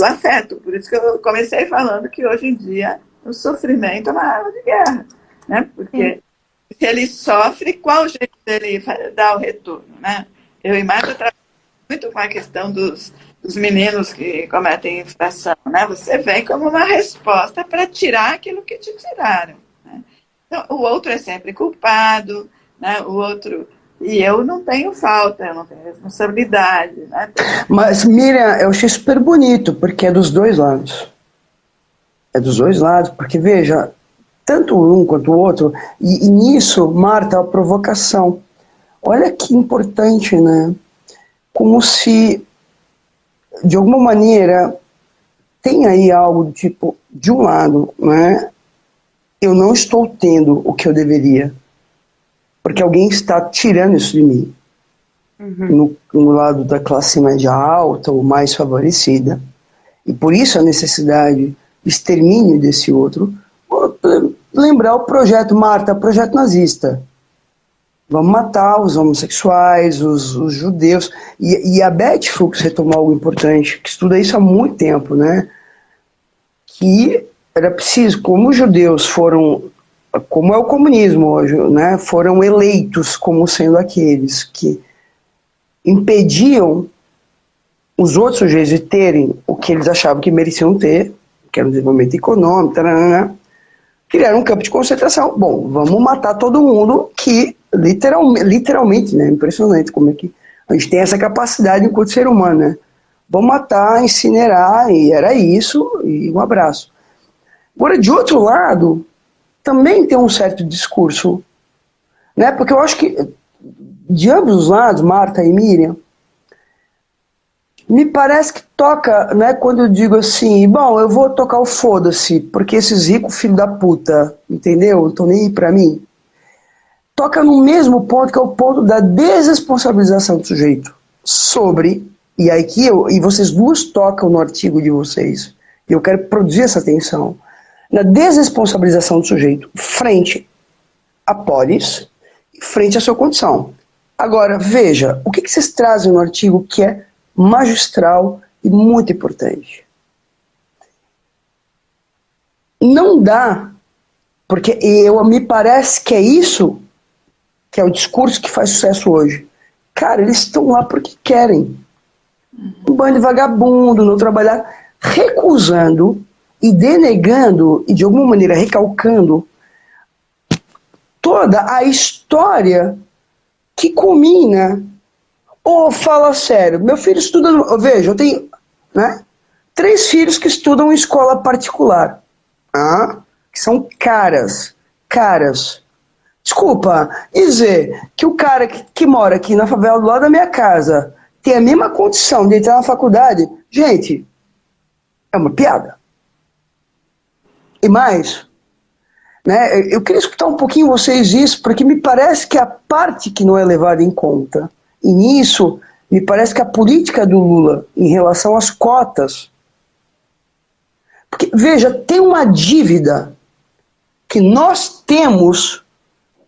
afeto. Por isso que eu comecei falando que hoje em dia o sofrimento é uma arma de guerra. Né? Porque se ele sofre, qual o jeito dele dar o retorno? Né? Eu e Marta trabalhamos muito com a questão dos meninos que cometem infração, né? Você vem como uma resposta para tirar aquilo que te tiraram. Né? Então, o outro é sempre culpado, né? O outro... E eu não tenho falta, eu não tenho responsabilidade. Né? Mas, Miriam, eu achei super bonito, porque é dos dois lados. É dos dois lados, porque, veja, tanto um quanto o outro, e nisso, Marta, a provocação. Olha que importante, né? Como se, de alguma maneira, tem aí algo do tipo, de um lado, né, eu não estou tendo o que eu deveria, porque alguém está tirando isso de mim. No lado da classe média alta ou mais favorecida, e por isso a necessidade de extermínio desse outro. Vou lembrar o projeto, Marta, projeto nazista. Vamos matar os homossexuais, os judeus. E a Beth Fuchs retomou algo importante, que estuda isso há muito tempo, né? Que era preciso, como os judeus foram, como é o comunismo hoje, né? Foram eleitos como sendo aqueles que impediam os outros sujeitos de terem o que eles achavam que mereciam ter, que era um desenvolvimento econômico, taranana, criaram um campo de concentração. Bom, vamos matar todo mundo que, literalmente, né? Impressionante como é que a gente tem essa capacidade enquanto ser humano, né? Vamos matar, incinerar, e era isso, e um abraço. Agora, de outro lado, também tem um certo discurso, né? Porque eu acho que, de ambos os lados, Marta e Miriam, me parece que toca, né, quando eu digo assim, bom, eu vou tocar o foda-se, porque esses ricos filho da puta, entendeu? Não estão nem aí pra mim. Toca no mesmo ponto, que é o ponto da desresponsabilização do sujeito sobre, e aí que e vocês duas tocam no artigo de vocês, e eu quero produzir essa tensão, na desresponsabilização do sujeito frente à polis, frente à sua condição. Agora, veja, o que vocês trazem no artigo que é magistral e muito importante? Não dá, porque me parece que é isso que é o discurso que faz sucesso hoje. Cara, eles estão lá porque querem. Um bando de vagabundo, não trabalhar, recusando e denegando, e de alguma maneira recalcando, toda a história que culmina. Fala sério, meu filho estuda, veja, eu tenho, né, 3 filhos que estudam em escola particular, que são caras. Desculpa, dizer que o cara que mora aqui na favela do lado da minha casa tem a mesma condição de entrar na faculdade, gente, é uma piada. E mais, né, eu queria escutar um pouquinho vocês isso, porque me parece que a parte que não é levada em conta, e nisso, me parece que a política do Lula em relação às cotas, porque, veja, tem uma dívida que nós temos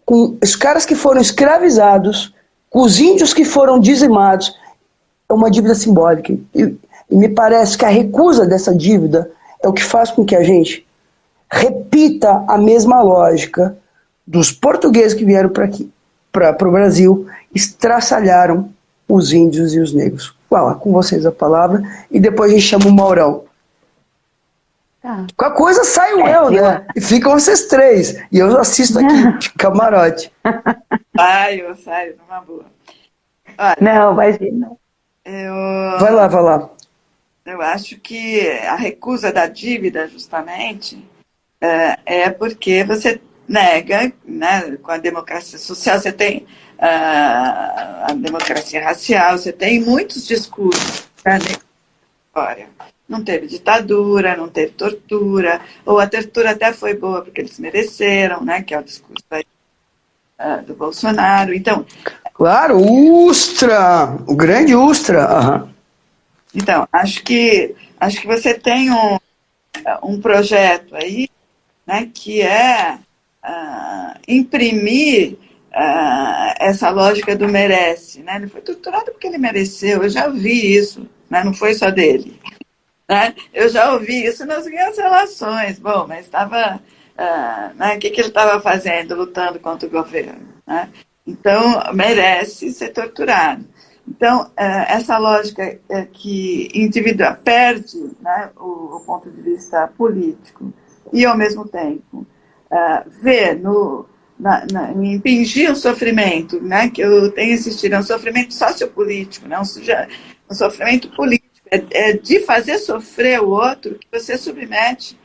com os caras que foram escravizados, com os índios que foram dizimados, é uma dívida simbólica. E me parece que a recusa dessa dívida é o que faz com que a gente repita a mesma lógica dos portugueses que vieram para o Brasil, estraçalharam os índios e os negros. Vai lá, com vocês a palavra, e depois a gente chama o Maurão. Tá. Qualquer coisa saio eu, né? E ficam vocês 3. E eu assisto aqui, de camarote. Eu saio numa boa. Olha, não, imagina. Vai lá. Eu acho que a recusa da dívida, justamente, é porque você nega, né, com a democracia social, você tem a democracia racial, você tem muitos discursos da história. Não teve ditadura, não teve tortura, ou a tortura até foi boa porque eles mereceram, né, que é o discurso do Bolsonaro. Então, claro, Ustra, o grande Ustra. Então, acho que você tem um projeto aí, né, que é imprimir essa lógica do merece, né? Ele foi torturado porque ele mereceu, eu já vi isso, né? Não foi só dele. Né? Eu já ouvi isso nas minhas relações. Bom, mas estava... né? O que ele estava fazendo? Lutando contra o governo. Né? Então, merece ser torturado. Então, essa lógica que individual perde, né, o ponto de vista político e, ao mesmo tempo, vê em impingir o sofrimento, né, que eu tenho insistido, é um sofrimento sociopolítico, né, um sofrimento político. É de fazer sofrer o outro que você submete,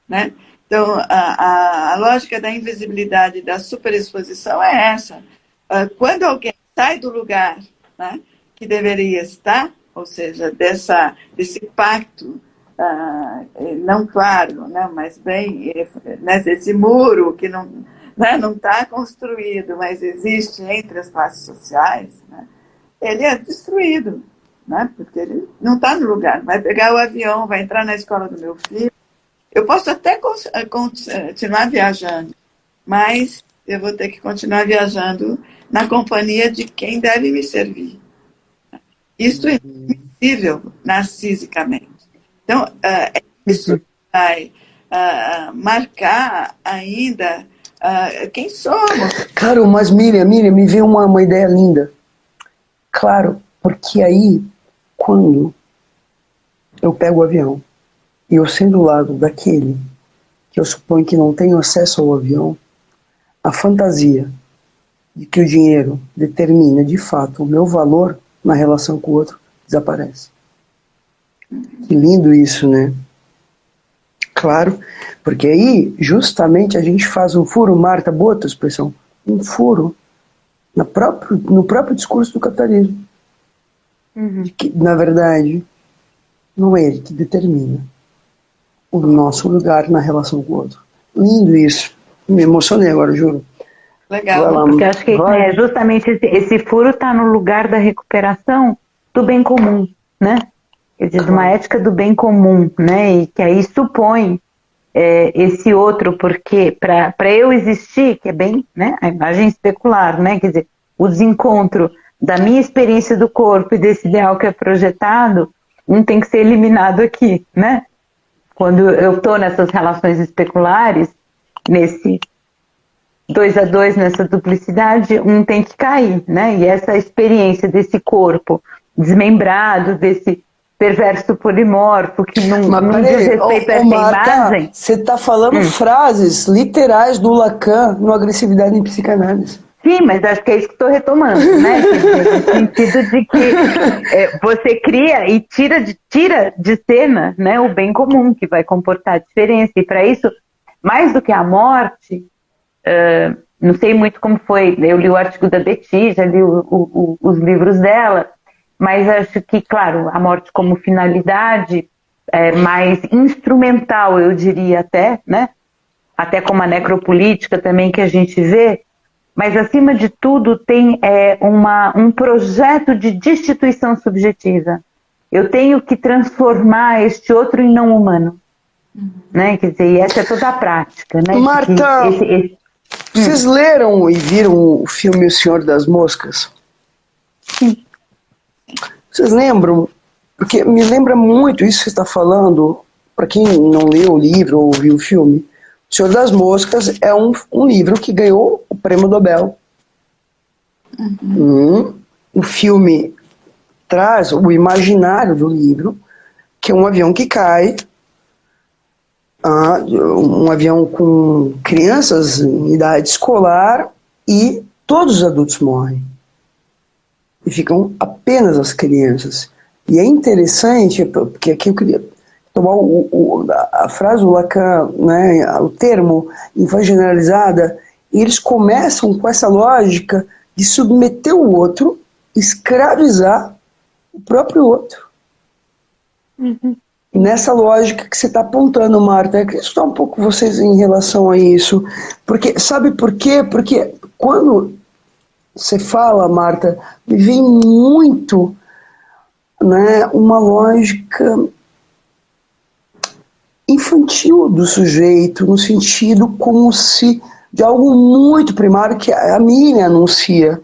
né? Então, a lógica da invisibilidade e da superexposição é essa. Quando alguém sai do lugar, né, que deveria estar, ou seja, desse pacto não claro, né, mas bem, né, desse muro que não está construído, mas existe entre as classes sociais, né, ele é destruído. Né? Porque ele não está no lugar, vai pegar o avião, vai entrar na escola do meu filho. Eu posso até continuar viajando, mas eu vou ter que continuar viajando na companhia de quem deve me servir. Isso é impossível narcisicamente. Então, isso vai marcar ainda quem somos. Claro, mas Miriam, me veio uma ideia linda. Claro, porque aí, quando eu pego o avião e eu sento do lado daquele que eu suponho que não tem acesso ao avião, a fantasia de que o dinheiro determina de fato o meu valor na relação com o outro desaparece. Que lindo isso, né? Claro, porque aí justamente a gente faz um furo, Marta, boa tua expressão, um furo no próprio discurso do capitalismo. Que, na verdade, não é ele que determina o nosso lugar na relação com o outro. Lindo isso. Me emocionei agora, juro. Legal. Porque acho que justamente esse furo está no lugar da recuperação do bem comum, né? Quer dizer, de uma ética do bem comum, né? E que aí supõe esse outro, porque para eu existir, que é bem, né? A imagem especular, né? Quer dizer, o desencontro da minha experiência do corpo e desse ideal que é projetado, tem que ser eliminado aqui, né? Quando eu estou nessas relações especulares, nesse 2 a 2, nessa duplicidade, tem que cair, né? E essa experiência desse corpo desmembrado, desse perverso polimorfo, que não diz respeito a essa imagem. Você está falando frases literais do Lacan no Agressividade em Psicanálise. Sim, mas acho que é isso que estou retomando, né? No sentido de que você cria e tira de cena, né, o bem comum, que vai comportar a diferença. E para isso, mais do que a morte, não sei muito como foi, eu li o artigo da Betty, já li os livros dela, mas acho que, claro, a morte como finalidade é mais instrumental, eu diria até, né? Até como a necropolítica também que a gente vê, mas acima de tudo tem um projeto de destituição subjetiva. Eu tenho que transformar este outro em não humano. Né? Quer dizer, e essa é toda a prática. Né? Marta, vocês leram e viram o filme O Senhor das Moscas? Sim. Vocês lembram? Porque me lembra muito isso que você está falando, para quem não leu o livro ou viu o filme. O Senhor das Moscas é um livro que ganhou o Prêmio Nobel. O filme traz o imaginário do livro, que é um avião que cai, um avião com crianças em idade escolar, e todos os adultos morrem. E ficam apenas as crianças. E é interessante, porque aqui eu queria tomar a frase do Lacan, né, o termo infância generalizada, e eles começam com essa lógica de submeter o outro, escravizar o próprio outro. Nessa lógica que você está apontando, Marta, eu queria estudar um pouco vocês em relação a isso. Porque, sabe por quê? Porque quando você fala, Marta, me vem muito, né, uma lógica infantil do sujeito, no sentido como se de algo muito primário que a Miriam anuncia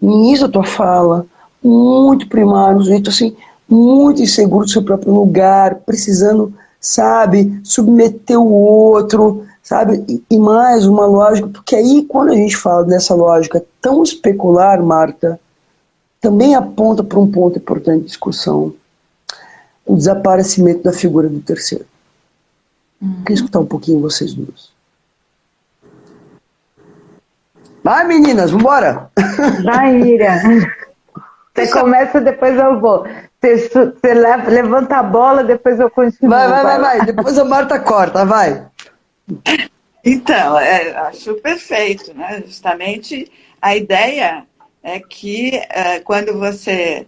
no início da tua fala, muito primário, um sujeito assim, muito inseguro do seu próprio lugar, precisando, sabe, submeter o outro, sabe, e mais uma lógica, porque aí quando a gente fala dessa lógica tão especular, Marta, também aponta para um ponto importante de discussão, o desaparecimento da figura do terceiro. Queria escutar um pouquinho vocês duas. Vai, meninas, vambora! Vai, Ira. Você começa, depois eu vou. Você levanta a bola, depois eu continuo. Vai. Depois a Marta corta, vai. Então, acho perfeito, né? Justamente a ideia é que quando você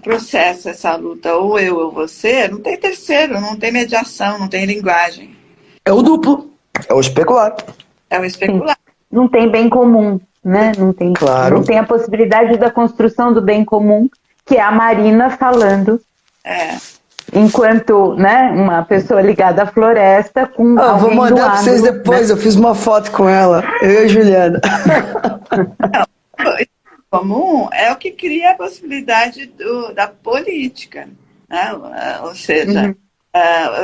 processa essa luta, ou eu ou você, não tem terceiro, não tem mediação, não tem linguagem. É o duplo, é o especular. É o especular. Não tem bem comum, né? Não tem, claro. Não tem a possibilidade da construção do bem comum, que é a Marina falando. Enquanto, né, uma pessoa ligada à floresta com vou mandar para vocês depois, né? Eu fiz uma foto com ela, eu e a Juliana. Comum é o que cria a possibilidade da política, né? Ou seja,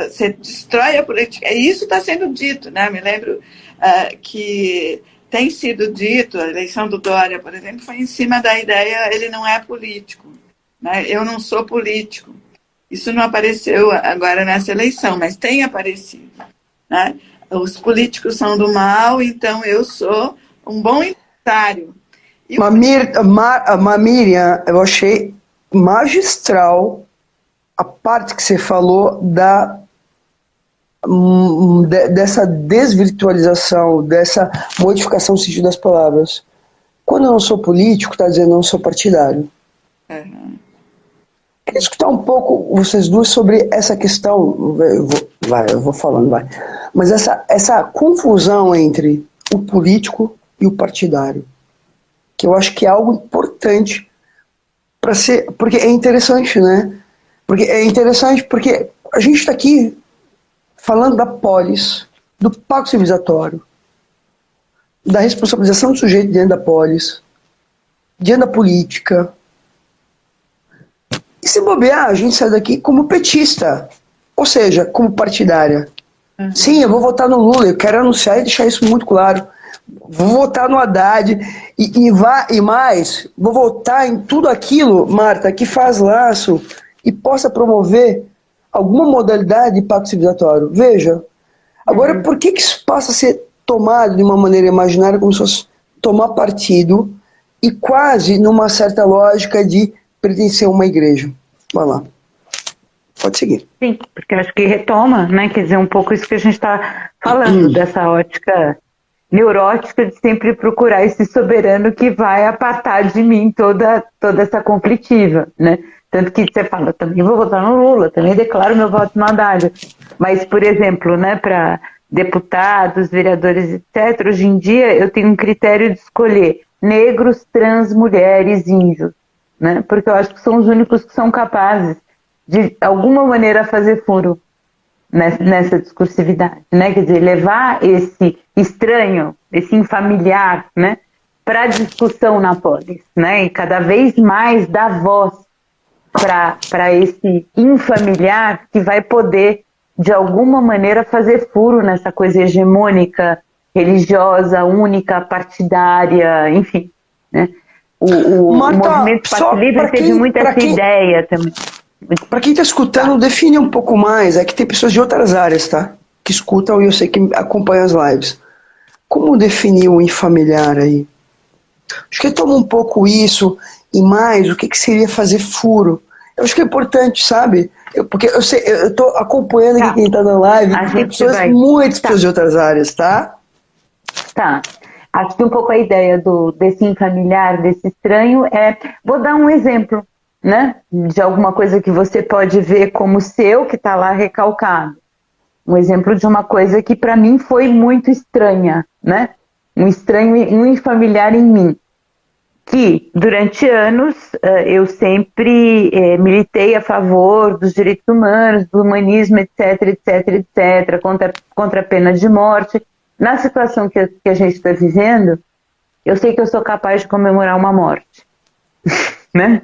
você destrói a política. E isso está sendo dito, né? Me lembro que tem sido dito, a eleição do Dória, por exemplo, foi em cima da ideia, ele não é político, né? Eu não sou político. Isso não apareceu agora nessa eleição, mas tem aparecido, né? Os políticos são do mal, então eu sou um bom empresário. Miriam, eu achei magistral a parte que você falou dessa desvirtualização, dessa modificação do sentido das palavras. Quando eu não sou político, está dizendo eu não sou partidário. Queria escutar um pouco vocês duas sobre essa questão. Eu vou falando, vai. Mas essa confusão entre o político e o partidário, que eu acho que é algo importante para ser, porque é interessante, né? Porque é interessante porque a gente está aqui falando da polis, do pacto civilizatório, da responsabilização do sujeito dentro da polis, diante da política. E se bobear, a gente sai daqui como petista, ou seja, como partidária. Sim, eu vou votar no Lula, eu quero anunciar e deixar isso muito claro. Vou votar no Haddad e mais, vou votar em tudo aquilo, Marta, que faz laço e possa promover alguma modalidade de pacto civilizatório. Veja, agora por que isso passa a ser tomado de uma maneira imaginária como se fosse tomar partido e quase numa certa lógica de pertencer a uma igreja? Vai lá. Pode seguir. Sim, porque eu acho que retoma, né? Quer dizer, um pouco isso que a gente está falando, dessa ótica neurótica de sempre procurar esse soberano que vai apartar de mim toda essa conflitiva, né? Tanto que você fala, também vou votar no Lula, também declaro meu voto no Haddad. Mas, por exemplo, né, para deputados, vereadores, etc., hoje em dia eu tenho um critério de escolher negros, trans, mulheres, índios, né? Porque eu acho que são os únicos que são capazes de alguma maneira fazer furo nessa discursividade, né? Quer dizer, levar esse estranho, esse infamiliar, né, para a discussão na polis, né? E cada vez mais dar voz para esse infamiliar que vai poder, de alguma maneira, fazer furo nessa coisa hegemônica, religiosa, única, partidária, enfim, né? O movimento Passe Livre teve muito essa ideia também. Para quem está escutando, define um pouco mais. É que tem pessoas de outras áreas, tá? Que escutam e eu sei que acompanham as lives. Como definir o infamiliar aí? Acho que toma um pouco isso e mais o que seria fazer furo. Eu acho que é importante, sabe? Porque eu sei, eu estou acompanhando aqui quem está na live, tem pessoas, muitas pessoas de outras áreas, tá? Tá. Acho que um pouco a ideia desse infamiliar, desse estranho é... Vou dar um exemplo, né, de alguma coisa que você pode ver como seu, que está lá recalcado. Um exemplo de uma coisa que para mim foi muito estranha, né? Um estranho, um infamiliar em mim. Que durante anos eu sempre militei a favor dos direitos humanos, do humanismo, etc, etc, etc, contra a pena de morte. Na situação que a gente está vivendo, eu sei que eu sou capaz de comemorar uma morte, né?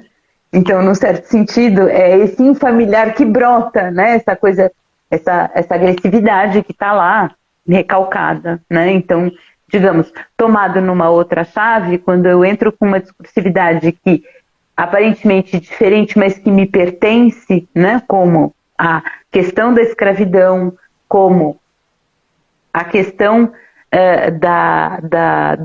Então, num certo sentido, é esse infamiliar que brota, né? Essa coisa, essa agressividade que está lá, recalcada, né? Então, digamos, tomado numa outra chave, quando eu entro com uma discursividade que aparentemente diferente, mas que me pertence, né? Como a questão da escravidão, como a questão da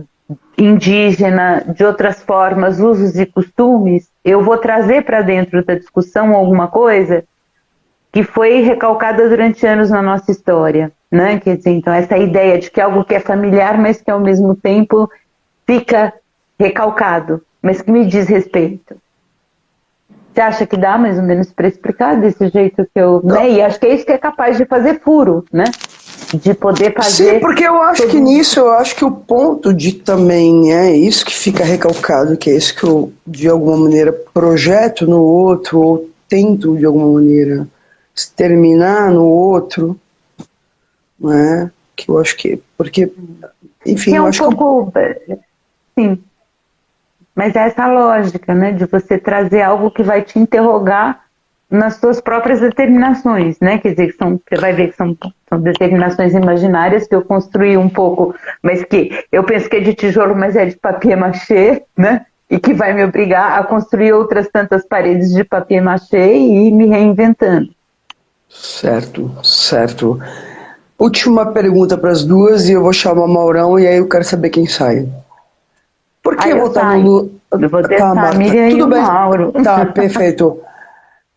indígena, de outras formas, usos e costumes, eu vou trazer para dentro da discussão alguma coisa que foi recalcada durante anos na nossa história, né? Quer dizer, então essa ideia de que algo que é familiar, mas que ao mesmo tempo fica recalcado, mas que me diz respeito. Você acha que dá mais ou menos para explicar desse jeito que eu... Né? E acho que é isso que é capaz de fazer furo, né? De poder fazer... Sim, porque eu acho que nisso, eu acho que o ponto de também é isso que fica recalcado, que é isso que eu, de alguma maneira, projeto no outro, ou tento, de alguma maneira, exterminar no outro, né? Que eu acho que... Porque, enfim, que é eu um acho pouco... que... Sim. Mas é essa lógica, né? De você trazer algo que vai te interrogar nas suas próprias determinações, né? Quer dizer, você vai ver que são determinações imaginárias que eu construí um pouco, mas que eu penso que é de tijolo, mas é de papier-mâché, né? E que vai me obrigar a construir outras tantas paredes de papier-mâché e ir me reinventando. Certo, certo. Última pergunta para as duas e eu vou chamar o Maurão e aí eu quero saber quem sai. Por que votar no Lula? Eu vou testar a Miriam e o Mauro. Tá, perfeito.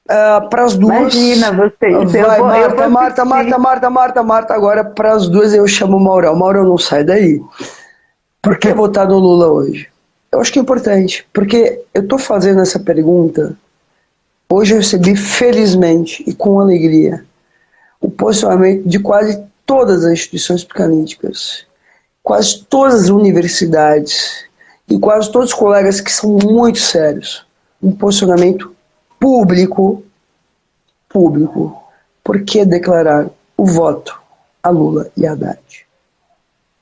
Para as duas. Imagina vocês. Vai, Marta, agora para as duas eu chamo o Maurão. Maurão, não sai daí. Por que votar no Lula hoje? Eu acho que é importante, porque eu estou fazendo essa pergunta. Hoje eu recebi, felizmente e com alegria, o posicionamento de quase todas as instituições psicanalíticas, quase todas as universidades e quase todos os colegas que são muito sérios. Um posicionamento público, por que declarar o voto a Lula e a Haddad?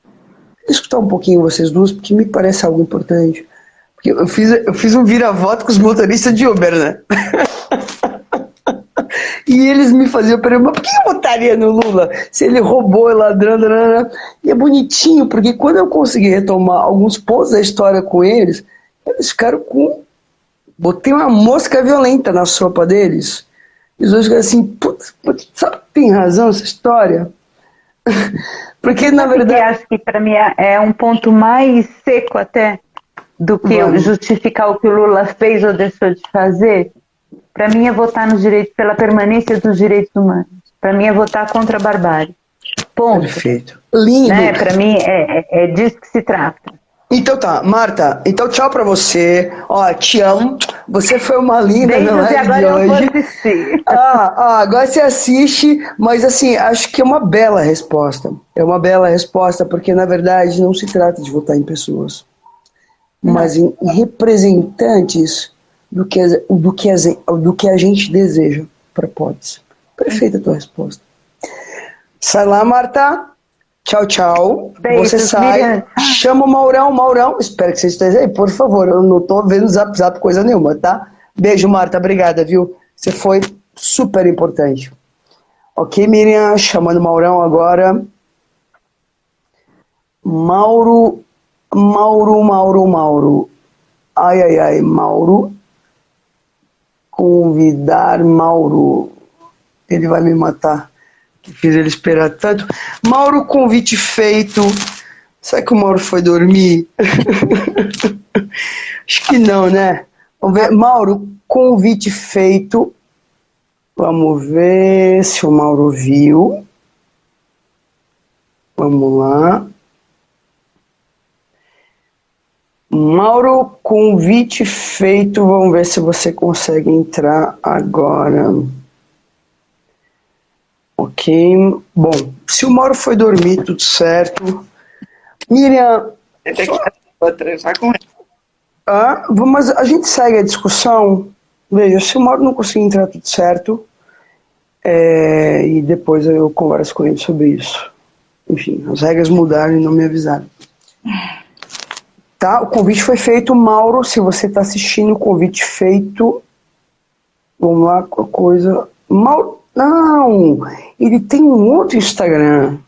Vou escutar um pouquinho vocês duas, porque me parece algo importante. Porque Eu fiz um vira-voto com os motoristas de Uber, né? E eles me faziam perguntar, mas por que eu votaria no Lula? Se ele roubou, é ladrão, e é bonitinho, porque quando eu consegui retomar alguns pontos da história com eles, eles ficaram com... Botei uma mosca violenta na sopa deles. E os dois ficaram assim, putz, sabe que tem razão essa história? Porque, na Sabe que verdade... acho que para mim é um ponto mais seco até do que Vamos. justificar o que o Lula fez ou deixou de fazer. Para mim é votar nos direitos, pela permanência dos direitos humanos. Para mim é votar contra a barbárie. Ponto. Perfeito. Lindo. Né? Para mim é disso que se trata. Então tá, Marta, então tchau pra você. Ó, te amo. Você foi uma linda na Beijos e live agora de eu vou hoje. assistir. Agora você assiste, mas assim, acho que é uma bela resposta. É uma bela resposta, porque na verdade não se trata de votar em pessoas, mas em representantes do que a gente deseja para podes. Perfeita a tua resposta. Sai lá, Marta. Tchau, tchau. Beijos, Você sai, Miriam. chama o Maurão. Maurão, espero que você esteja aí, por favor. Eu não tô vendo zap coisa nenhuma, tá? Beijo, Marta. Obrigada, viu? Você foi super importante. Ok, Miriam, chamando o Maurão agora. Mauro. Ai, Mauro. Convidar Mauro. Ele vai me matar. Que fiz ele esperar tanto. Mauro, convite feito. Será que o Mauro foi dormir? Acho que não, né? Vamos ver. Mauro, convite feito. Vamos ver se o Mauro viu. Vamos lá. Mauro, convite feito. Vamos ver se você consegue entrar agora. Ok. Bom, se o Mauro foi dormir, tudo certo. Miriam. Tem que outra, já com Mas a gente segue a discussão. Veja, se o Mauro não conseguir entrar, tudo certo. E depois eu converso com ele sobre isso. Enfim, as regras mudaram e não me avisaram. Tá, o convite foi feito, Mauro. Se você está assistindo, o convite feito. Vamos lá, coisa. Mauro. Não! Ele tem um outro Instagram.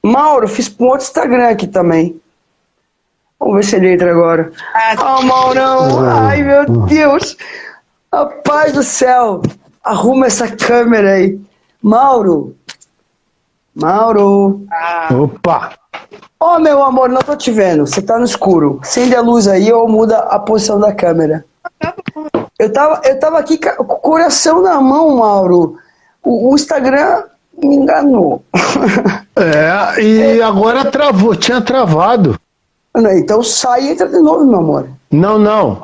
Mauro, fiz para um outro Instagram aqui também. Vamos ver se ele entra agora. Maurão! Ai, meu Deus! Rapaz do céu! Arruma essa câmera aí. Mauro! Opa! Meu amor, não tô te vendo. Você tá no escuro. Acende a luz aí ou muda a posição da câmera. Eu tava aqui com o coração na mão, Mauro. O Instagram me enganou. E agora travou, tinha travado. Então sai e entra de novo, meu amor. Não.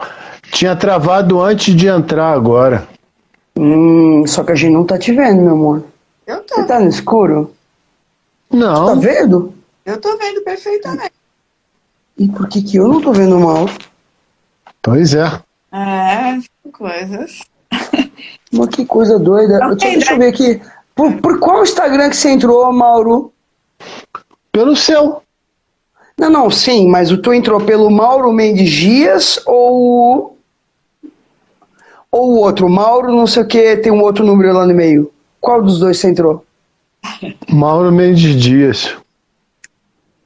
Tinha travado antes de entrar agora. Só que a gente não tá te vendo, meu amor. Eu tô. Você tá no escuro? Não. Tá vendo? Eu tô vendo perfeitamente. E por que eu não tô vendo mal? Pois é. Coisas. Mas que coisa doida. Deixa eu ver aqui. Por qual Instagram que você entrou, Mauro? Pelo seu. Não, sim, mas tu entrou pelo Mauro Mendes Dias ou o outro? Mauro não sei o que, tem um outro número lá no meio. Qual dos dois você entrou? Mauro Mendes Dias.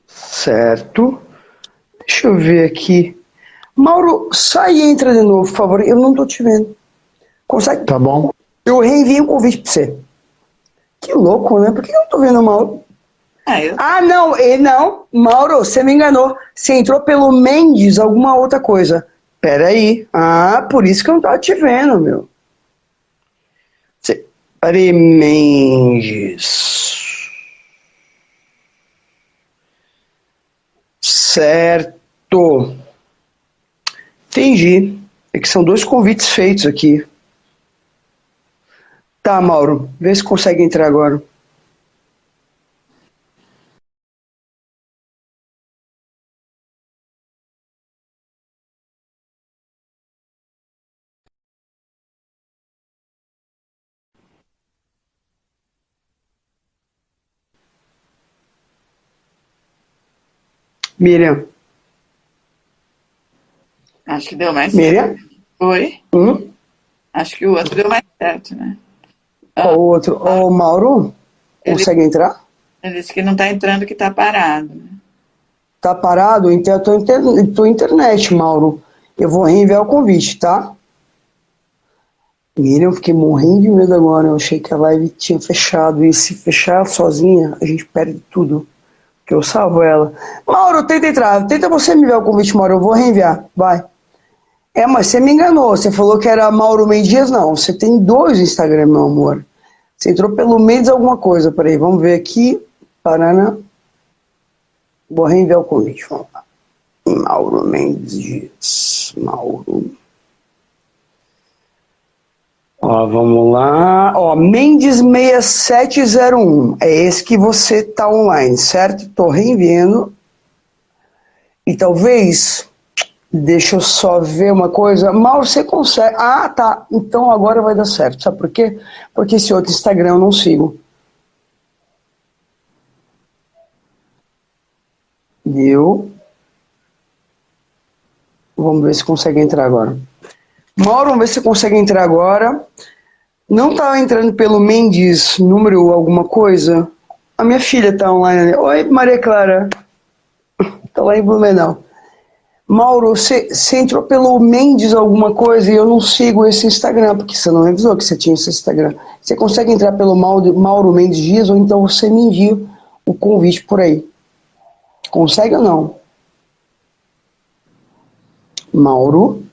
Certo. Deixa eu ver aqui. Mauro, sai e entra de novo, por favor. Eu não tô te vendo. Consegue? Tá bom. Eu reenviei um convite pra você. Que louco, né? Por que eu não tô vendo o Mauro? Não, Mauro, você me enganou. Você entrou pelo Mendes, alguma outra coisa. Peraí. Por isso que eu não tava te vendo, meu. Peraí, Mendes. Certo. Entendi. É que são dois convites feitos aqui. Tá, Mauro. Vê se consegue entrar agora. Miriam. Acho que deu mais Miriam? certo. Oi? Acho que o outro deu mais certo, né? O outro. Ô, Mauro, consegue entrar? Ele disse que não está entrando, que está parado. Tá parado? Então eu tô internet, Mauro. Eu vou reenviar o convite, tá? Miriam, eu fiquei morrendo de medo agora. Eu achei que a live tinha fechado. E se fechar sozinha, a gente perde tudo. Que eu salvo ela. Mauro, tenta entrar. Tenta você me enviar o convite, Mauro. Eu vou reenviar. Vai. Mas você me enganou. Você falou que era Mauro Mendes. Não, você tem 2 Instagram, meu amor. Você entrou pelo Mendes alguma coisa. Peraí, vamos ver aqui. Paraná. Vou reenviar o convite. Vamos lá. Mauro Mendes Dias. Mauro. Ó, vamos lá. Ó, Mendes 6701. É esse que você tá online, certo? Tô reenviando. E talvez... Deixa eu só ver uma coisa. Mauro, você consegue... Ah, tá. Então agora vai dar certo. Sabe por quê? Porque esse outro Instagram eu não sigo. Viu? Vamos ver se consegue entrar agora. Mauro, vamos ver se consegue entrar agora. Não tá entrando pelo Mendes número alguma coisa? A minha filha tá online. Oi, Maria Clara. Tá lá em Blumenau. Mauro, você entrou pelo Mendes alguma coisa e eu não sigo esse Instagram, porque você não avisou que você tinha esse Instagram. Você consegue entrar pelo Mauro Mendes Dias ou então você me envia o convite por aí. Consegue ou não? Mauro.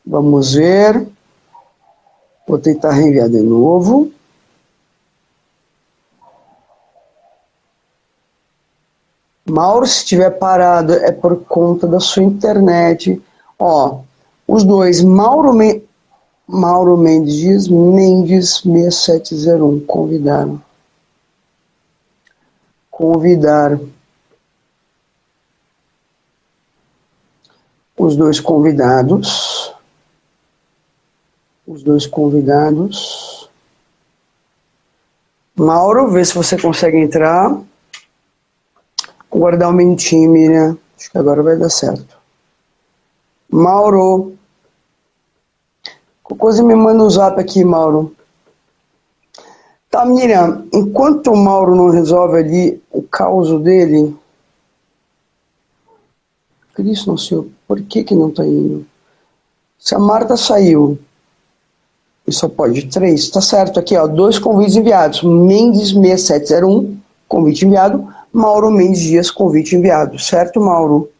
Vamos ver. Vou tentar reenviar de novo. Mauro, se estiver parado, é por conta da sua internet. Ó, os dois, Mauro Mendes Dias, Mendes 6701, convidaram. Os dois convidados. Mauro, vê se você consegue entrar. Vou guardar um minutinho, Miriam. Acho que agora vai dar certo. Mauro. Qualquer coisa me manda um zap aqui, Mauro. Tá, Miriam. Enquanto o Mauro não resolve ali o caos dele... Cristo, não senhor. Por que não tá indo? Se a Marta saiu... E só pode 3. Tá certo aqui, ó. 2 convites enviados. Mendes 6701, convite enviado. Mauro Mendes Dias, convite enviado. Certo, Mauro?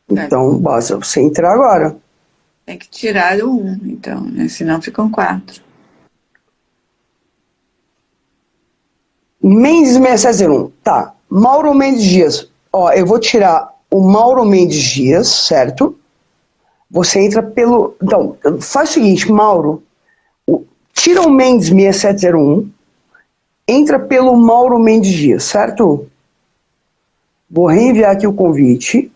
Então, basta você entrar agora. Tem que tirar o 1, então, né? Senão ficam 4. Mendes 6701. Tá. Mauro Mendes Dias. Ó, eu vou tirar o Mauro Mendes Dias, certo? Você entra pelo... Então, faz o seguinte, Mauro. Tira o Mendes 6701. Entra pelo Mauro Mendes Dias, certo? Vou reenviar aqui o convite.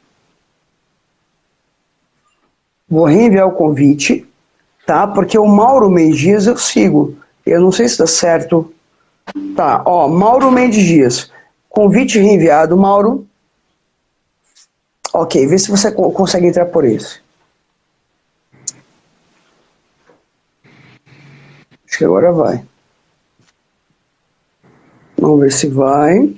Tá? Porque o Mauro Mendes Dias eu sigo. Eu não sei se tá certo. Tá, ó, Mauro Mendes Dias. Convite reenviado, Mauro. Ok, vê se você consegue entrar por esse. Acho que agora vai. Vamos ver se vai.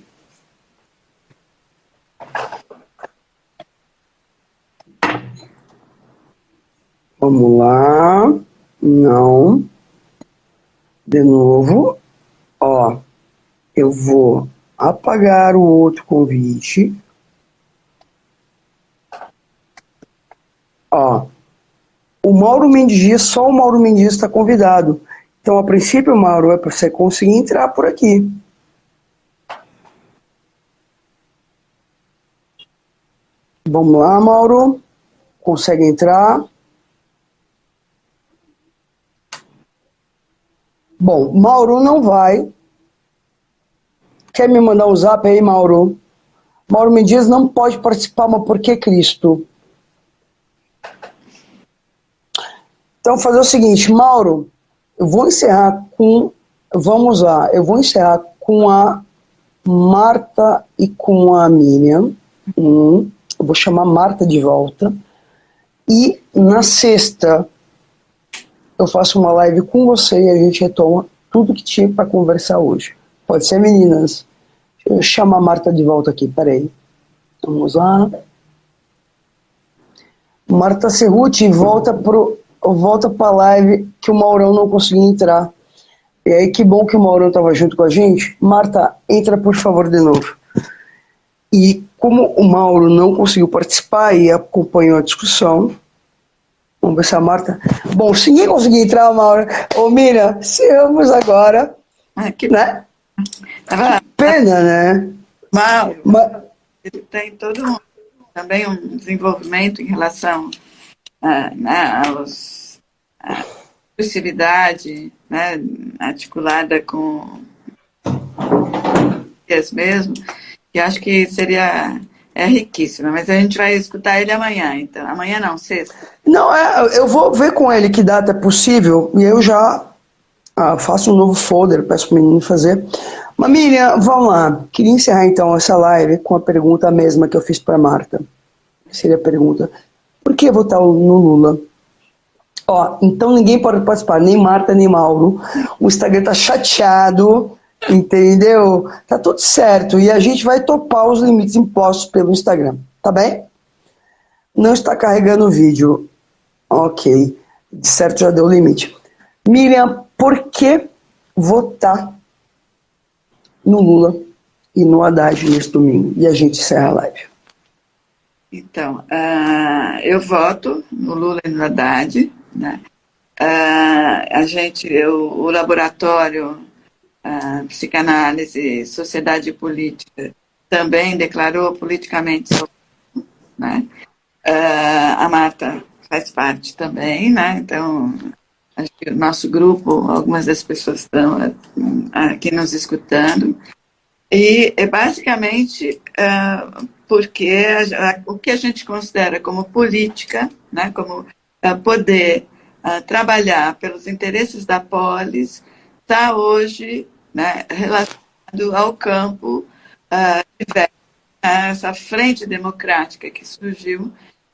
Vamos lá. Não. De novo. Ó, eu vou apagar o outro convite. Ó, o Mauro Mendes Dias, só o Mauro Mendes Dias está convidado. Então, a princípio, Mauro, é para você conseguir entrar por aqui. Vamos lá, Mauro. Consegue entrar? Bom, Mauro não vai. Quer me mandar um zap aí, Mauro? Mauro Mendes Dias não pode participar, mas por que Cristo? Então, fazer o seguinte, Mauro, eu vou encerrar com... Vamos lá, eu vou encerrar com a Marta e com a Miriam. eu vou chamar a Marta de volta. E na sexta eu faço uma live com você e a gente retoma tudo que tinha para conversar hoje. Pode ser, meninas? Deixa eu chamar a Marta de volta aqui, peraí. Vamos lá. Marta Cerruti, volta para a live que o Maurão não conseguiu entrar. E aí, que bom que o Maurão estava junto com a gente. Marta, entra por favor de novo. E como o Mauro não conseguiu participar e acompanhou a discussão, vamos ver se a Marta... Bom, se ninguém conseguir entrar, Mauro... Ô, Miriam, encerramos agora. Que né? Tá, pena, né? Mauro, ele tem todo também um desenvolvimento em relação à possibilidade, né, articulada com as mesmo, que acho que seria riquíssima, mas a gente vai escutar ele amanhã, então. Amanhã não, sexta. Não, eu vou ver com ele que data é possível e eu já faço um novo folder, peço para o menino fazer. Mas Miriam, vamos lá. Queria encerrar então essa live com a pergunta mesma que eu fiz para Marta. Seria a pergunta: por que votar no Lula? Ó, então ninguém pode participar, nem Marta, nem Mauro. O Instagram tá chateado, entendeu? Tá tudo certo. E a gente vai topar os limites impostos pelo Instagram, tá bem? Não está carregando o vídeo. Ok. De certo, já deu o limite. Miriam, por que votar no Lula e no Haddad nesse domingo? E a gente encerra a live. Então, eu voto no Lula e no Haddad, né? O laboratório Psicanálise, Sociedade e Política também declarou politicamente, né? A Marta faz parte também, né? Então, acho que o nosso grupo, algumas das pessoas estão aqui nos escutando, e é basicamente porque o que a gente considera como política, né, como poder trabalhar pelos interesses da polis, está hoje, né, relacionado ao campo essa frente democrática que surgiu,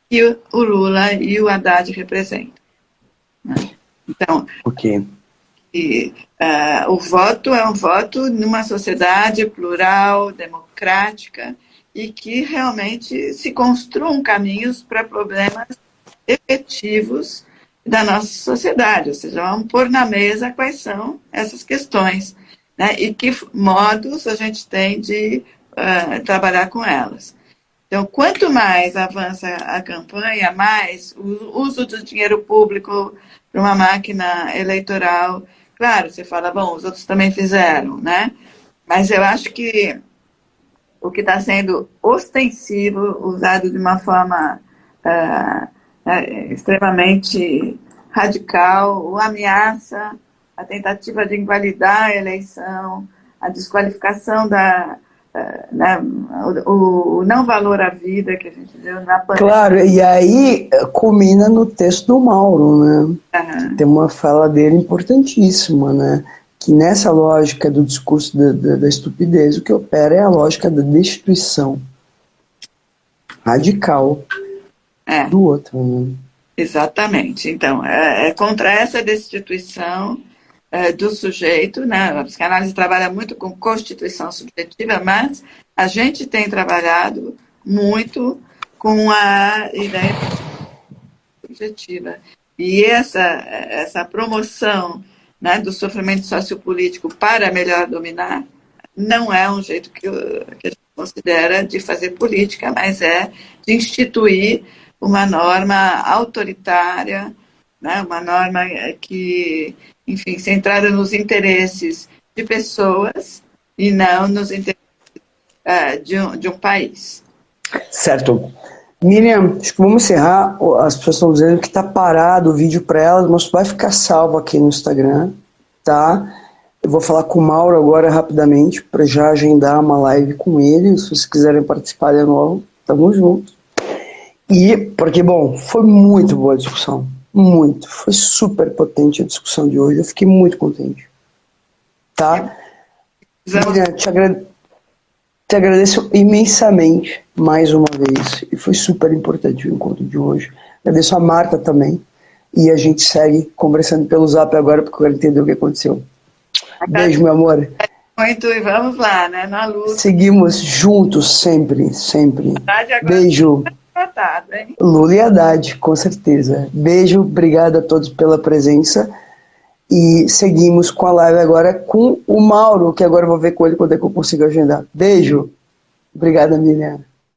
que o Lula e o Haddad representam. Né? Então, o voto é um voto numa sociedade plural, democrática, e que realmente se construam caminhos para problemas efetivos da nossa sociedade, ou seja, vamos pôr na mesa quais são essas questões, né, e que modos a gente tem de trabalhar com elas. Então, quanto mais avança a campanha, mais o uso do dinheiro público para uma máquina eleitoral. Claro, você fala, bom, os outros também fizeram, né? Mas eu acho que o que está sendo ostensivo, usado de uma forma extremamente radical, ameaça a tentativa de invalidar a eleição, a desqualificação né, o não valor à vida que a gente viu na pandemia. Claro, e aí culmina no texto do Mauro, né? Uhum. Tem uma fala dele importantíssima, né? Que nessa lógica do discurso da estupidez, o que opera é a lógica da destituição radical do outro, né? Exatamente. Então, é contra essa destituição do sujeito, né? A psicanálise trabalha muito com constituição subjetiva, mas a gente tem trabalhado muito com a ideia subjetiva. E essa promoção, né, do sofrimento sociopolítico para melhor dominar não é um jeito que a gente considera de fazer política, mas é de instituir uma norma autoritária, né, uma norma que, enfim, centrada nos interesses de pessoas e não nos interesses de um país. Certo. Miriam, acho que vamos encerrar. As pessoas estão dizendo que está parado o vídeo para elas, mas vai ficar salvo aqui no Instagram, tá? Eu vou falar com o Mauro agora rapidamente para já agendar uma live com ele. Se vocês quiserem participar de novo, estamos juntos. E, porque, bom, foi muito boa a discussão. Muito. Foi super potente a discussão de hoje. Eu fiquei muito contente. Tá? Miriam, te agradeço. Te agradeço imensamente mais uma vez. E foi super importante o encontro de hoje. Agradeço a Marta também. E a gente segue conversando pelo Zap agora, porque eu quero entender o que aconteceu. Beijo, meu amor. Muito, e vamos lá, né? Na luta. Seguimos juntos sempre, sempre. Beijo. Hein? Lula e Haddad, com certeza. Beijo, obrigado a todos pela presença. E seguimos com a live agora com o Mauro, que agora eu vou ver com ele quando é que eu consigo agendar. Beijo. Obrigada, Miriam.